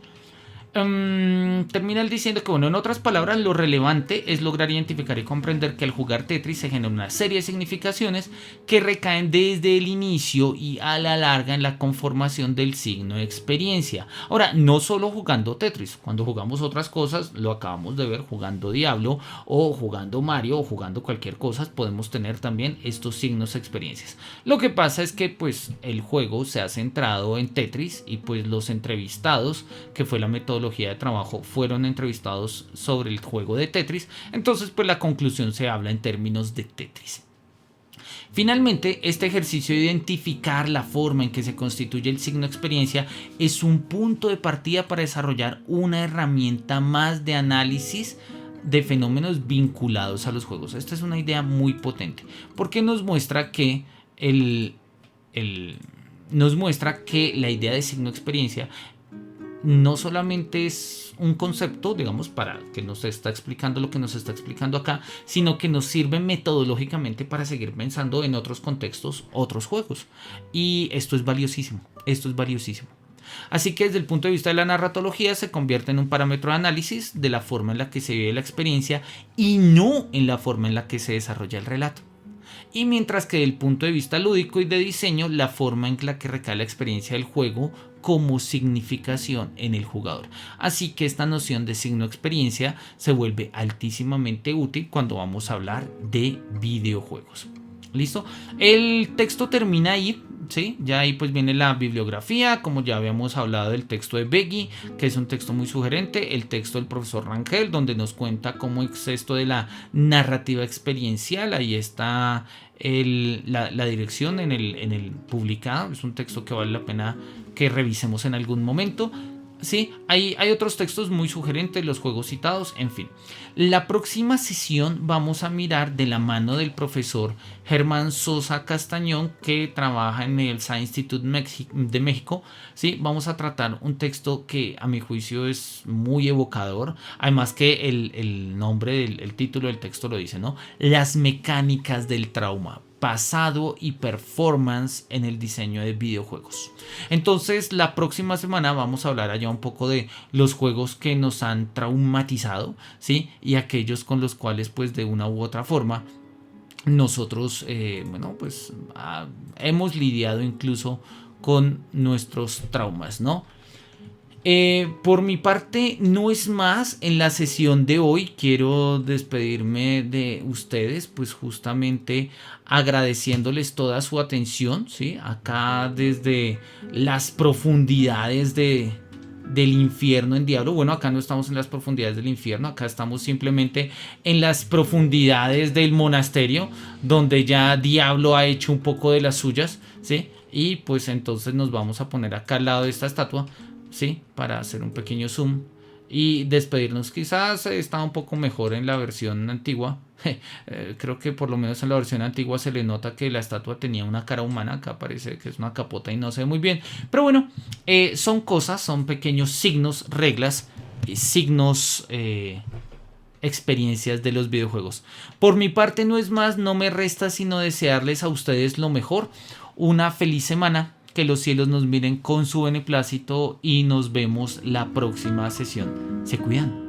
Termina él diciendo que, bueno, en otras palabras, lo relevante es lograr identificar y comprender que al jugar Tetris se genera una serie de significaciones que recaen desde el inicio y a la larga en la conformación del signo de experiencia. Ahora, no solo jugando Tetris, cuando jugamos otras cosas, lo acabamos de ver jugando Diablo o jugando Mario o jugando cualquier cosa, podemos tener también estos signos de experiencias. Lo que pasa es que pues el juego se ha centrado en Tetris y pues los entrevistados, que fue la metodología de trabajo, fueron entrevistados sobre el juego de Tetris. Entonces pues la conclusión se habla en términos de Tetris. Finalmente, este ejercicio de identificar la forma en que se constituye el signo experiencia es un punto de partida para desarrollar una herramienta más de análisis de fenómenos vinculados a los juegos. Esta es una idea muy potente porque nos muestra que la idea de signo experiencia no solamente es un concepto, digamos, para que nos está explicando lo que nos está explicando acá, sino que nos sirve metodológicamente para seguir pensando en otros contextos, otros juegos. Y esto es valiosísimo, Así que desde el punto de vista de la narratología se convierte en un parámetro de análisis de la forma en la que se vive la experiencia y no en la forma en la que se desarrolla el relato. Y mientras que del punto de vista lúdico y de diseño, la forma en la que recae la experiencia del juego como significación en el jugador. Así que esta noción de signo experiencia se vuelve altísimamente útil cuando vamos a hablar de videojuegos. ¿Listo? El texto termina ahí. ¿Sí? Ya ahí pues viene la bibliografía, como ya habíamos hablado del texto de Beggy, que es un texto muy sugerente, el texto del profesor Rangel, donde nos cuenta cómo es esto de la narrativa experiencial. Ahí está la dirección en el publicado, es un texto que vale la pena que revisemos en algún momento. Sí, hay otros textos muy sugerentes, los juegos citados, en fin. La próxima sesión vamos a mirar de la mano del profesor Germán Sosa Castañón, que trabaja en el Science Institute de México. Sí, vamos a tratar un texto que a mi juicio es muy evocador. Además que el nombre, el título del texto lo dice, ¿no? Las mecánicas del trauma, pasado y performance en el diseño de videojuegos. Entonces la próxima semana vamos a hablar allá un poco de los juegos que nos han traumatizado, ¿sí? Y aquellos con los cuales pues de una u otra forma nosotros hemos lidiado incluso con nuestros traumas, ¿no? Por mi parte no es más. En la sesión de hoy quiero despedirme de ustedes, pues justamente agradeciéndoles toda su atención, ¿sí? Acá desde las profundidades del infierno en Diablo. Bueno, acá no estamos en las profundidades del infierno, acá estamos simplemente en las profundidades del monasterio, donde ya Diablo ha hecho un poco de las suyas, ¿sí? Y pues entonces nos vamos a poner acá al lado de esta estatua, ¿sí? Para hacer un pequeño zoom y despedirnos. Quizás está un poco mejor en la versión antigua. Creo que por lo menos en la versión antigua se le nota que la estatua tenía una cara humana. Acá parece que es una capota y no se ve muy bien. Pero bueno, son cosas, son pequeños signos, reglas, signos, experiencias de los videojuegos. Por mi parte no es más, no me resta sino desearles a ustedes lo mejor. Una feliz semana. Que los cielos nos miren con su beneplácito y nos vemos la próxima sesión. Se cuidan.